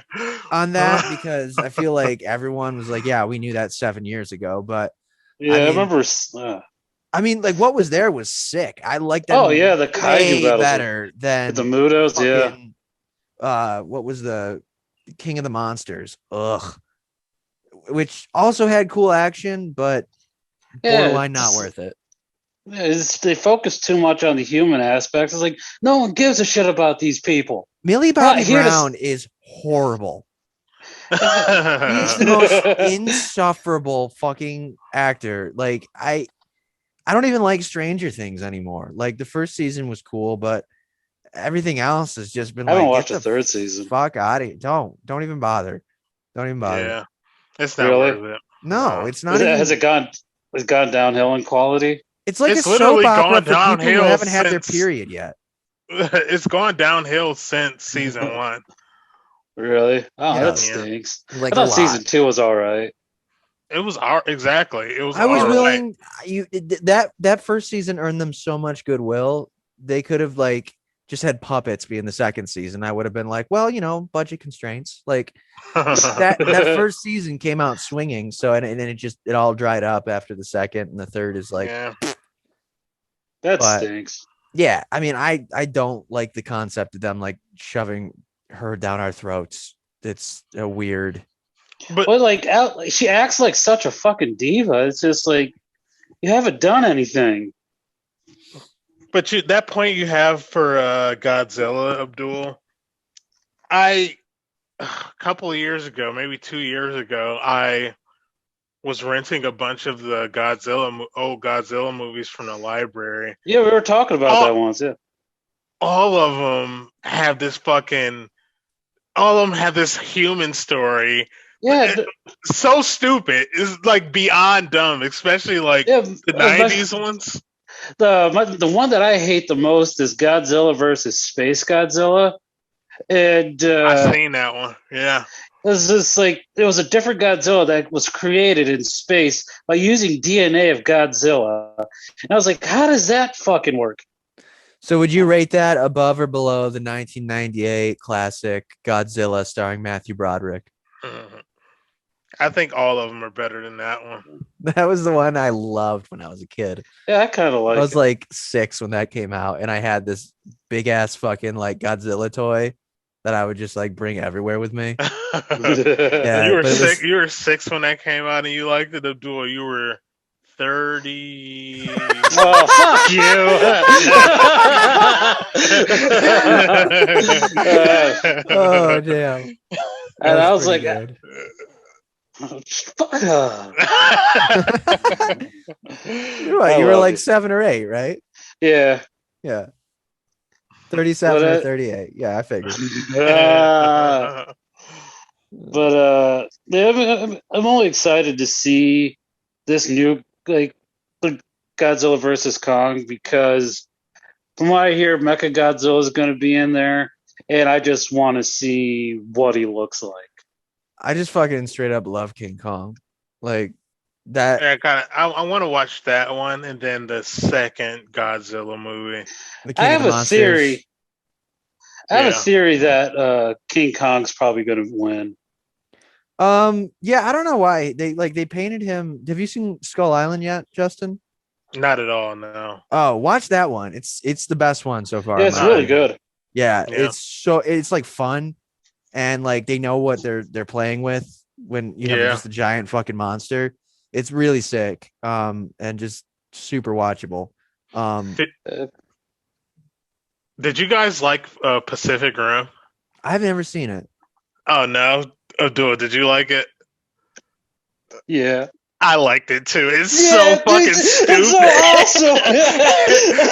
[SPEAKER 2] on that because I feel like everyone was like, yeah, we knew that 7 years ago. But
[SPEAKER 3] Yeah, I
[SPEAKER 2] mean,
[SPEAKER 3] remember.
[SPEAKER 2] I mean, like, what was there was sick. I like that.
[SPEAKER 3] Oh yeah, the kaiju
[SPEAKER 2] way
[SPEAKER 3] battles
[SPEAKER 2] better than
[SPEAKER 3] with the Mudos. Yeah.
[SPEAKER 2] fucking what was the King of the Monsters? Ugh. Which also had cool action, but borderline not worth it.
[SPEAKER 3] They focus too much on the human aspects. It's like no one gives a shit about these people.
[SPEAKER 2] Millie Bobby
[SPEAKER 3] here to
[SPEAKER 2] Brown is horrible. He's the most insufferable fucking actor. Like I don't even like Stranger Things anymore. Like the first season was cool, but everything else has just been
[SPEAKER 3] I haven't
[SPEAKER 2] like,
[SPEAKER 3] watched
[SPEAKER 2] get
[SPEAKER 3] the third season.
[SPEAKER 2] fuck out of here. Don't even bother. Don't even bother.
[SPEAKER 4] Yeah. It's not
[SPEAKER 3] Really?
[SPEAKER 4] worth it.
[SPEAKER 2] No, it's not even.
[SPEAKER 3] Has it gone downhill in quality?
[SPEAKER 2] It's like
[SPEAKER 4] It's
[SPEAKER 2] a soap
[SPEAKER 4] literally
[SPEAKER 2] opera
[SPEAKER 4] gone
[SPEAKER 2] for people who
[SPEAKER 4] downhill
[SPEAKER 2] haven't had their
[SPEAKER 4] since-
[SPEAKER 2] period yet.
[SPEAKER 4] It's gone downhill since season 1.
[SPEAKER 3] Really? Oh,
[SPEAKER 2] Yeah.
[SPEAKER 3] that stinks.
[SPEAKER 2] Like
[SPEAKER 3] I
[SPEAKER 2] a
[SPEAKER 3] thought
[SPEAKER 2] lot.
[SPEAKER 3] season 2 was all right.
[SPEAKER 4] It was exactly. It was.
[SPEAKER 2] I was
[SPEAKER 4] all right.
[SPEAKER 2] willing. That first season earned them so much goodwill. They could have like just had puppets be in the second season. I would have been like, well, you know, budget constraints. Like that first season came out swinging. So and then it all dried up after the second, and the third is like,
[SPEAKER 4] yeah.
[SPEAKER 3] That
[SPEAKER 2] but-
[SPEAKER 3] stinks.
[SPEAKER 2] yeah. I mean, I don't like the concept of them like shoving her down our throats. It's a weird.
[SPEAKER 4] But
[SPEAKER 3] Well, like she acts like such a fucking diva. It's just like you haven't done anything.
[SPEAKER 4] that point you have for Godzilla, Abdul, a couple of years ago, maybe 2 years ago, I was renting a bunch of the old Godzilla movies from the library.
[SPEAKER 3] Yeah, we were talking about that once. Yeah.
[SPEAKER 4] All of them have this all of them have this human story.
[SPEAKER 3] Yeah.
[SPEAKER 4] So stupid. It's like beyond dumb, especially like
[SPEAKER 3] Yeah,
[SPEAKER 4] the 90s ones.
[SPEAKER 3] The one that I hate the most is Godzilla versus Space Godzilla, and
[SPEAKER 4] I've seen that one. Yeah,
[SPEAKER 3] it was just like it was a different Godzilla that was created in space by using DNA of Godzilla, and I was like, how does that fucking work?
[SPEAKER 2] So would you rate that above or below the 1998 classic Godzilla starring Matthew Broderick?
[SPEAKER 4] Mhm. I think all of them are better than that one.
[SPEAKER 2] That was the one I loved when I was a kid.
[SPEAKER 3] Yeah, I kind of like.
[SPEAKER 2] I was
[SPEAKER 3] it.
[SPEAKER 2] like 6 when that came out, and I had this big ass fucking like Godzilla toy that I would just like bring everywhere with me. Yeah,
[SPEAKER 4] You were
[SPEAKER 2] but it was-
[SPEAKER 4] You were 6 when that came out, and you liked it, Abdul. You were 30.
[SPEAKER 3] Oh, fuck you!
[SPEAKER 2] Oh damn!
[SPEAKER 3] And I was
[SPEAKER 2] pretty
[SPEAKER 3] like,
[SPEAKER 2] good.
[SPEAKER 3] fuck up.
[SPEAKER 2] You're right,
[SPEAKER 3] I
[SPEAKER 2] you were
[SPEAKER 3] love
[SPEAKER 2] like
[SPEAKER 3] it.
[SPEAKER 2] 7 or 8, right?
[SPEAKER 3] Yeah.
[SPEAKER 2] Yeah. 37
[SPEAKER 3] But,
[SPEAKER 2] or 38. Yeah, I figured.
[SPEAKER 3] But yeah, I'm only excited to see this new like the Godzilla versus Kong because from what I hear, Mecha Godzilla is going to be in there, and I just want to see what he looks like.
[SPEAKER 2] I just fucking straight up love King Kong. Like that.
[SPEAKER 4] Yeah, I want to watch that one and then the second Godzilla movie.
[SPEAKER 2] The King
[SPEAKER 3] I
[SPEAKER 2] of
[SPEAKER 3] have
[SPEAKER 2] the
[SPEAKER 3] a
[SPEAKER 2] Monsters.
[SPEAKER 3] theory. I have a
[SPEAKER 4] Yeah.
[SPEAKER 3] theory that King Kong's probably going to win.
[SPEAKER 2] Yeah, I don't know why they painted him. Have you seen Skull Island yet, Justin?
[SPEAKER 4] Not at all. No.
[SPEAKER 2] Oh, watch that one. It's the best one so far.
[SPEAKER 3] Yeah,
[SPEAKER 2] in
[SPEAKER 3] it's
[SPEAKER 2] my
[SPEAKER 3] really
[SPEAKER 2] opinion.
[SPEAKER 3] good.
[SPEAKER 2] Yeah,
[SPEAKER 4] Yeah.
[SPEAKER 2] it's like fun, and like they know what they're playing with when you have
[SPEAKER 4] Yeah.
[SPEAKER 2] just a giant fucking monster. It's really sick. And just super watchable.
[SPEAKER 4] Did you guys like Pacific Rim?
[SPEAKER 2] I've never seen it.
[SPEAKER 4] Oh no, Abdul, did you like it?
[SPEAKER 3] Yeah.
[SPEAKER 4] I liked it too. It's
[SPEAKER 3] Yeah,
[SPEAKER 4] so
[SPEAKER 3] dude,
[SPEAKER 4] fucking
[SPEAKER 3] it's
[SPEAKER 4] stupid.
[SPEAKER 3] so awesome.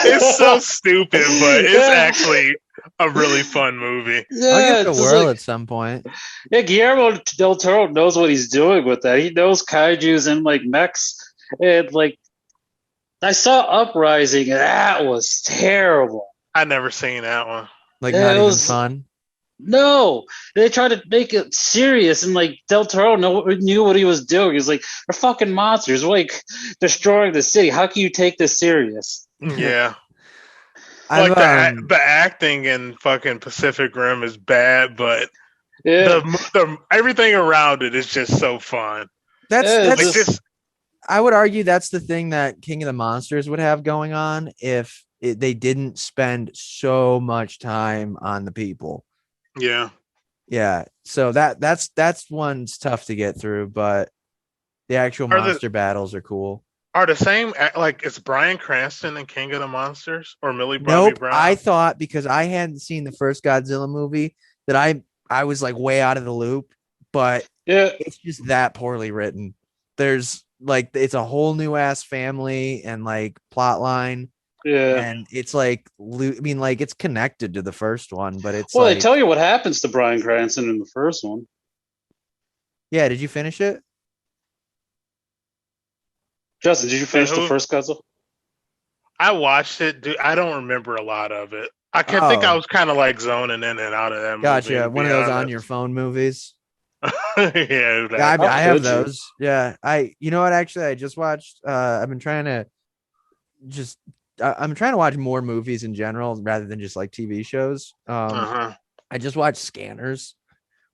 [SPEAKER 4] It's so stupid, but it's actually a really fun movie.
[SPEAKER 2] I'll
[SPEAKER 3] Yeah,
[SPEAKER 2] give it a
[SPEAKER 3] it's just
[SPEAKER 2] whirl
[SPEAKER 3] like,
[SPEAKER 2] at some point.
[SPEAKER 3] yeah, Guillermo del Toro knows what he's doing with that. He knows kaijus and like mechs, and like I saw Uprising, and that was terrible.
[SPEAKER 4] I never seen that one.
[SPEAKER 2] Like
[SPEAKER 3] Yeah,
[SPEAKER 2] not
[SPEAKER 3] it
[SPEAKER 2] even
[SPEAKER 3] was-
[SPEAKER 2] fun.
[SPEAKER 3] No, they tried to make it serious, and like Del Toro knew what he was doing. He's like, they're fucking monsters, like destroying the city. How can you take this serious?
[SPEAKER 4] Yeah,
[SPEAKER 2] I've,
[SPEAKER 4] like the acting in fucking Pacific Rim is bad, but
[SPEAKER 3] Yeah,
[SPEAKER 4] the everything around it is just so fun.
[SPEAKER 2] that's
[SPEAKER 3] Yeah,
[SPEAKER 2] that's
[SPEAKER 4] Like just
[SPEAKER 2] I would argue that's the thing that King of the Monsters would have going on if they didn't spend so much time on the people.
[SPEAKER 4] yeah.
[SPEAKER 2] Yeah, so that's one's tough to get through, but the actual
[SPEAKER 4] Are the-
[SPEAKER 2] monster battles are cool.
[SPEAKER 4] Are the same like is Bryan Cranston in King of the Monsters or Millie Bobby
[SPEAKER 2] Nope,
[SPEAKER 4] Brown?
[SPEAKER 2] I thought because I hadn't seen the first Godzilla movie that I was like way out of the loop, but
[SPEAKER 3] yeah,
[SPEAKER 2] it's just that poorly written. There's like it's a whole new ass family and like plot line.
[SPEAKER 3] yeah.
[SPEAKER 2] And it's like I mean like it's connected to the first one, but it's
[SPEAKER 3] Well,
[SPEAKER 2] like
[SPEAKER 3] they tell you what happens to Bryan Cranston in the first one.
[SPEAKER 2] yeah, did you finish it?
[SPEAKER 3] Justin, did you finish the
[SPEAKER 4] who?
[SPEAKER 3] first Godzilla?
[SPEAKER 4] I watched it, dude. I don't remember a lot of it. I can think
[SPEAKER 2] Oh.
[SPEAKER 4] I was kind of like zoning in and out of that movie.
[SPEAKER 2] Gotcha.
[SPEAKER 4] to
[SPEAKER 2] One
[SPEAKER 4] be
[SPEAKER 2] of those on
[SPEAKER 4] honest.
[SPEAKER 2] your phone movies.
[SPEAKER 4] Yeah,
[SPEAKER 2] Yeah,
[SPEAKER 4] exactly.
[SPEAKER 2] I have
[SPEAKER 3] could you?
[SPEAKER 2] those. Yeah. You know what, actually I just watched I've been trying to I'm trying to watch more movies in general rather than just like TV shows.
[SPEAKER 4] Uh-huh.
[SPEAKER 2] I just watched Scanners,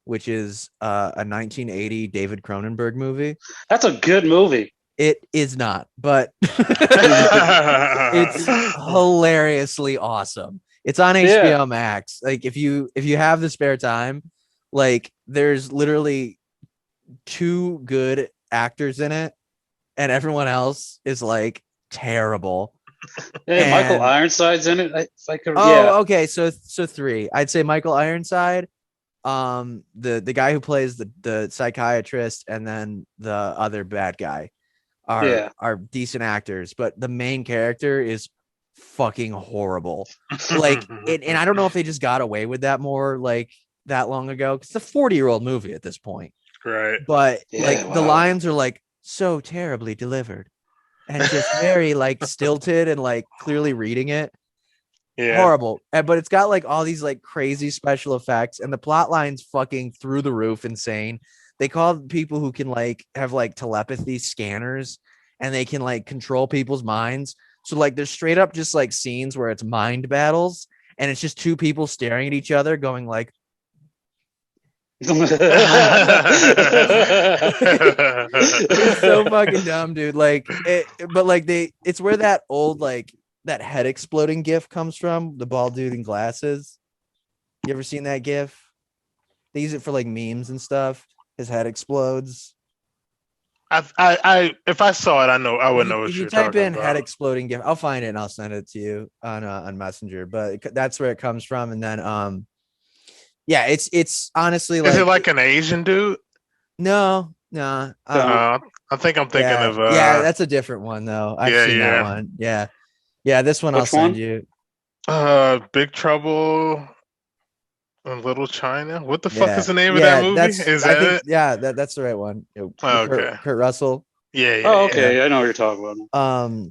[SPEAKER 2] which is a 1980 David Cronenberg movie.
[SPEAKER 3] That's a good movie.
[SPEAKER 2] It is not, but it's hilariously awesome. It's on HBO Max. Like if you have the spare time, like there's literally 2 good actors in it, and everyone else is like terrible.
[SPEAKER 3] Yeah, Michael
[SPEAKER 2] And-
[SPEAKER 3] Ironside's in it. If I could,
[SPEAKER 2] Oh,
[SPEAKER 3] yeah.
[SPEAKER 2] okay. So 3. I'd say Michael Ironside, the guy who plays the psychiatrist, and then the other bad guy are decent actors, but the main character is fucking horrible. Like and I don't know if they just got away with that more like that long ago, because it's a 40-year-old movie at this point.
[SPEAKER 4] right.
[SPEAKER 2] But
[SPEAKER 3] Yeah,
[SPEAKER 2] like the
[SPEAKER 3] wow.
[SPEAKER 2] lines are like so terribly delivered and just very like stilted and like clearly reading it.
[SPEAKER 4] Yeah.
[SPEAKER 2] Horrible. But it's got like all these like crazy special effects, and the plot line's fucking through the roof insane. They call people who can like have like telepathy scanners, and they can like control people's minds. So like there's straight up just like scenes where it's mind battles, and it's just 2 people staring at each other going like it's so fucking dumb, dude. Like but like it's where that old like that head exploding gif comes from, the bald dude in glasses. You ever seen that gif? They use it for like memes and stuff. His head explodes.
[SPEAKER 4] I if I saw it, I would know what
[SPEAKER 2] If you
[SPEAKER 4] you're
[SPEAKER 2] type
[SPEAKER 4] talking
[SPEAKER 2] in
[SPEAKER 4] about.
[SPEAKER 2] head exploding gif, I'll find it and I'll send it to you on Messenger. But that's where it comes from. And then yeah, it's honestly
[SPEAKER 4] Is
[SPEAKER 2] like
[SPEAKER 4] it like an Asian dude?
[SPEAKER 2] no.
[SPEAKER 4] I think I'm thinking
[SPEAKER 2] yeah,
[SPEAKER 4] of
[SPEAKER 2] yeah, that's a different one though. I've
[SPEAKER 4] yeah,
[SPEAKER 2] seen that
[SPEAKER 4] yeah.
[SPEAKER 2] one. Yeah, this one I'll
[SPEAKER 3] Which
[SPEAKER 2] send
[SPEAKER 3] one?
[SPEAKER 2] you.
[SPEAKER 4] Big Trouble in Little China. What the fuck
[SPEAKER 2] Yeah,
[SPEAKER 4] is the name of
[SPEAKER 2] yeah,
[SPEAKER 4] that movie?
[SPEAKER 2] that's
[SPEAKER 4] Is
[SPEAKER 2] I
[SPEAKER 4] that
[SPEAKER 2] think
[SPEAKER 4] it?
[SPEAKER 2] yeah, that's the right one. With
[SPEAKER 4] Okay.
[SPEAKER 2] Kurt Russell.
[SPEAKER 4] Yeah, yeah.
[SPEAKER 3] Oh, okay. I know what you're talking about.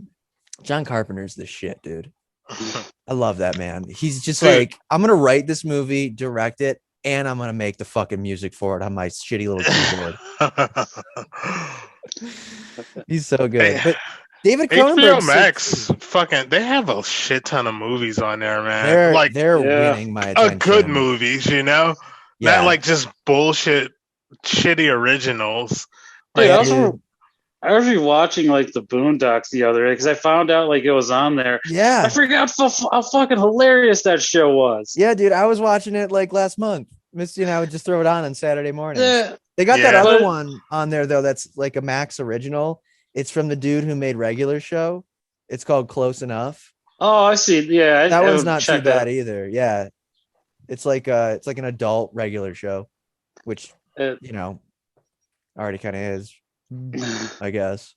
[SPEAKER 2] John Carpenter's the shit, dude. I love that man. He's just
[SPEAKER 4] Dude.
[SPEAKER 2] like, I'm gonna write this movie, direct it, and I'm gonna make the fucking music for it on my shitty little keyboard. He's so good.
[SPEAKER 4] Hey,
[SPEAKER 2] But David Cronenberg,
[SPEAKER 4] HBO Max, fucking, they have a shit ton of movies on there, man.
[SPEAKER 2] they're
[SPEAKER 4] like
[SPEAKER 2] they're
[SPEAKER 3] Yeah.
[SPEAKER 2] winning my attention.
[SPEAKER 4] good movies, you know,
[SPEAKER 2] Yeah.
[SPEAKER 4] not like just bullshit, shitty originals.
[SPEAKER 3] Dude,
[SPEAKER 4] Like,
[SPEAKER 3] I also
[SPEAKER 2] Dude.
[SPEAKER 3] I was rewatching like the Boondocks the other day because I found out like it was on there.
[SPEAKER 2] Yeah.
[SPEAKER 3] I forgot how fucking hilarious that show was.
[SPEAKER 2] Yeah, dude. I was watching it like last month. Misty and I would just throw it on Saturday mornings.
[SPEAKER 3] Yeah.
[SPEAKER 2] They got that
[SPEAKER 4] Yeah.
[SPEAKER 2] other
[SPEAKER 3] But-
[SPEAKER 2] one on there though. That's like a Max original. It's from the dude who made Regular Show. It's called Close Enough.
[SPEAKER 3] Oh, I see. Yeah,
[SPEAKER 2] That
[SPEAKER 3] I
[SPEAKER 2] one's
[SPEAKER 3] would
[SPEAKER 2] not too
[SPEAKER 3] check that.
[SPEAKER 2] bad either. Yeah, it's like an adult Regular Show, which you know already kind of is, I guess.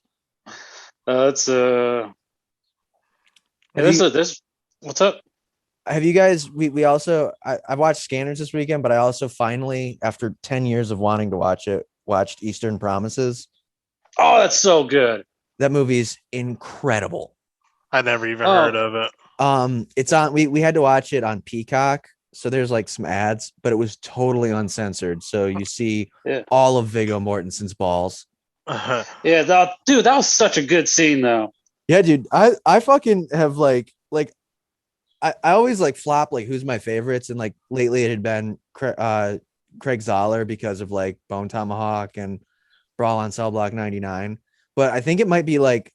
[SPEAKER 3] It's
[SPEAKER 2] Have
[SPEAKER 3] this. What's up?
[SPEAKER 2] Have you guys? We also I watched Scanners this weekend, but I also finally, after 10 years of wanting to watch it, watched Eastern Promises.
[SPEAKER 3] Oh, that's so good.
[SPEAKER 2] That movie's incredible.
[SPEAKER 4] I never even heard of it.
[SPEAKER 2] It's on. We had to watch it on Peacock, so there's like some ads, but it was totally uncensored. So you see all of Viggo Mortensen's balls.
[SPEAKER 3] Yeah, dude, that was such a good scene though.
[SPEAKER 2] Yeah, dude. I fucking have like I always like flop like who's my favorites, and like lately it had been Craig Zoller because of like Bone Tomahawk and Brawl on Cell Block 99. But I think it might be like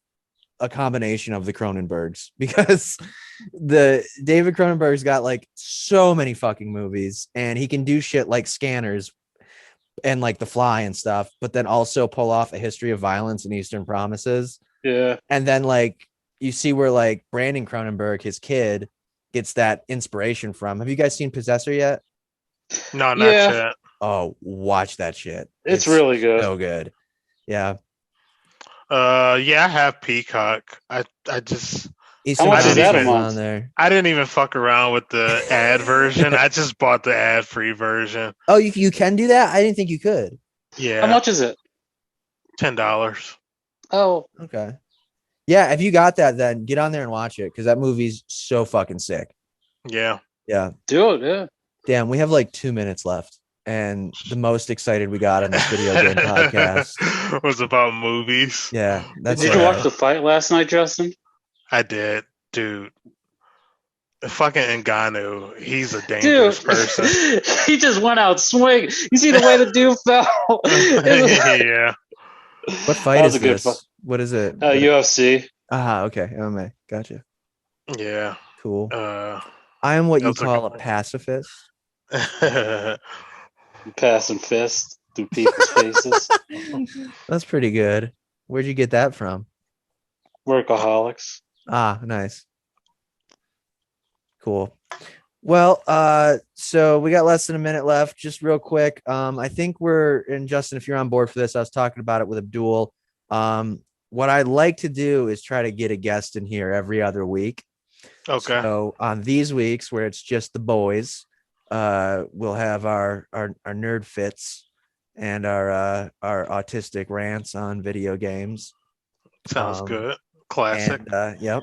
[SPEAKER 2] a combination of the Cronenbergs, because the David Cronenberg's got like so many fucking movies, and he can do shit like Scanners and like The Fly and stuff, but then also pull off A History of Violence and Eastern Promises.
[SPEAKER 3] Yeah.
[SPEAKER 2] And then like you see where like Brandon Cronenberg, his kid, gets that inspiration from. Have you guys seen Possessor yet?
[SPEAKER 4] No, not
[SPEAKER 3] Yeah.
[SPEAKER 4] yet.
[SPEAKER 2] Oh, watch that shit.
[SPEAKER 3] It's really good.
[SPEAKER 2] So good. Yeah.
[SPEAKER 4] Yeah, I have Peacock. I just
[SPEAKER 2] Eastern
[SPEAKER 3] much
[SPEAKER 4] is that a
[SPEAKER 2] Promises
[SPEAKER 3] month?
[SPEAKER 2] on there.
[SPEAKER 4] I didn't even fuck around with the ad version. I just bought the ad free version.
[SPEAKER 2] Oh, you can do that? I didn't think you could.
[SPEAKER 4] Yeah,
[SPEAKER 3] How much is it?
[SPEAKER 4] $10.
[SPEAKER 3] Oh,
[SPEAKER 2] Okay. Yeah, if you got that, then get on there and watch it, because that movie's so fucking sick.
[SPEAKER 4] Yeah.
[SPEAKER 2] Yeah.
[SPEAKER 3] do it. Yeah.
[SPEAKER 2] Damn, we have like 2 minutes left, and the most excited we got on this video game podcast.
[SPEAKER 4] Was about movies.
[SPEAKER 2] Yeah, that's
[SPEAKER 3] Did you watch the fight last night, Justin?
[SPEAKER 4] I did, dude. Fucking Ngannou, he's a dangerous
[SPEAKER 3] Dude,
[SPEAKER 4] person.
[SPEAKER 3] he just went out swing. You see the way the dude fell?
[SPEAKER 4] Yeah.
[SPEAKER 2] What fight
[SPEAKER 3] That was
[SPEAKER 2] is
[SPEAKER 3] a good
[SPEAKER 2] this?
[SPEAKER 3] fight.
[SPEAKER 2] What is it?
[SPEAKER 3] UFC.
[SPEAKER 2] Okay. MMA. Gotcha.
[SPEAKER 4] Yeah.
[SPEAKER 2] Cool. I am what you
[SPEAKER 4] That's
[SPEAKER 2] call a pacifist.
[SPEAKER 3] Passing fists through people's faces.
[SPEAKER 2] That's pretty good. Where'd you get that from?
[SPEAKER 3] Workaholics.
[SPEAKER 2] Ah, nice. Cool. Well, so we got less than a minute left. Just real quick. I think and Justin, if you're on board for this, I was talking about it with Abdul. What I'd like to do is try to get a guest in here every other week.
[SPEAKER 4] Okay.
[SPEAKER 2] So on these weeks where it's just the boys, we'll have our nerd fits and our autistic rants on video games.
[SPEAKER 4] Sounds good. Classic.
[SPEAKER 2] And, yep.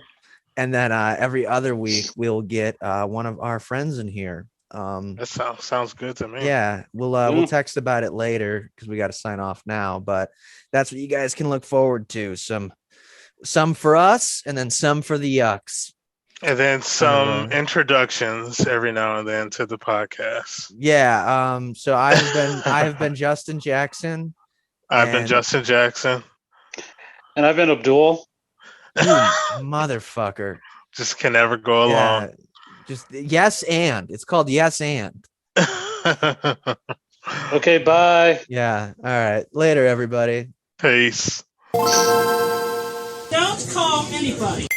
[SPEAKER 2] And then every other week we'll get one of our friends in here.
[SPEAKER 4] That sounds good to me.
[SPEAKER 2] Yeah, we'll text about it later because we got to sign off now. But that's what you guys can look forward to. Some for us, and then some for the yucks.
[SPEAKER 4] And then some introductions every now and then to the podcast.
[SPEAKER 2] Yeah. So I have been Justin Jackson.
[SPEAKER 4] I've been Justin Jackson.
[SPEAKER 3] And I've been Abdul.
[SPEAKER 2] You motherfucker.
[SPEAKER 4] Just can never go along.
[SPEAKER 2] Just yes, and it's called yes, and.
[SPEAKER 3] Okay, bye.
[SPEAKER 2] Yeah. All right. Later, everybody.
[SPEAKER 4] Peace.
[SPEAKER 1] Don't call anybody.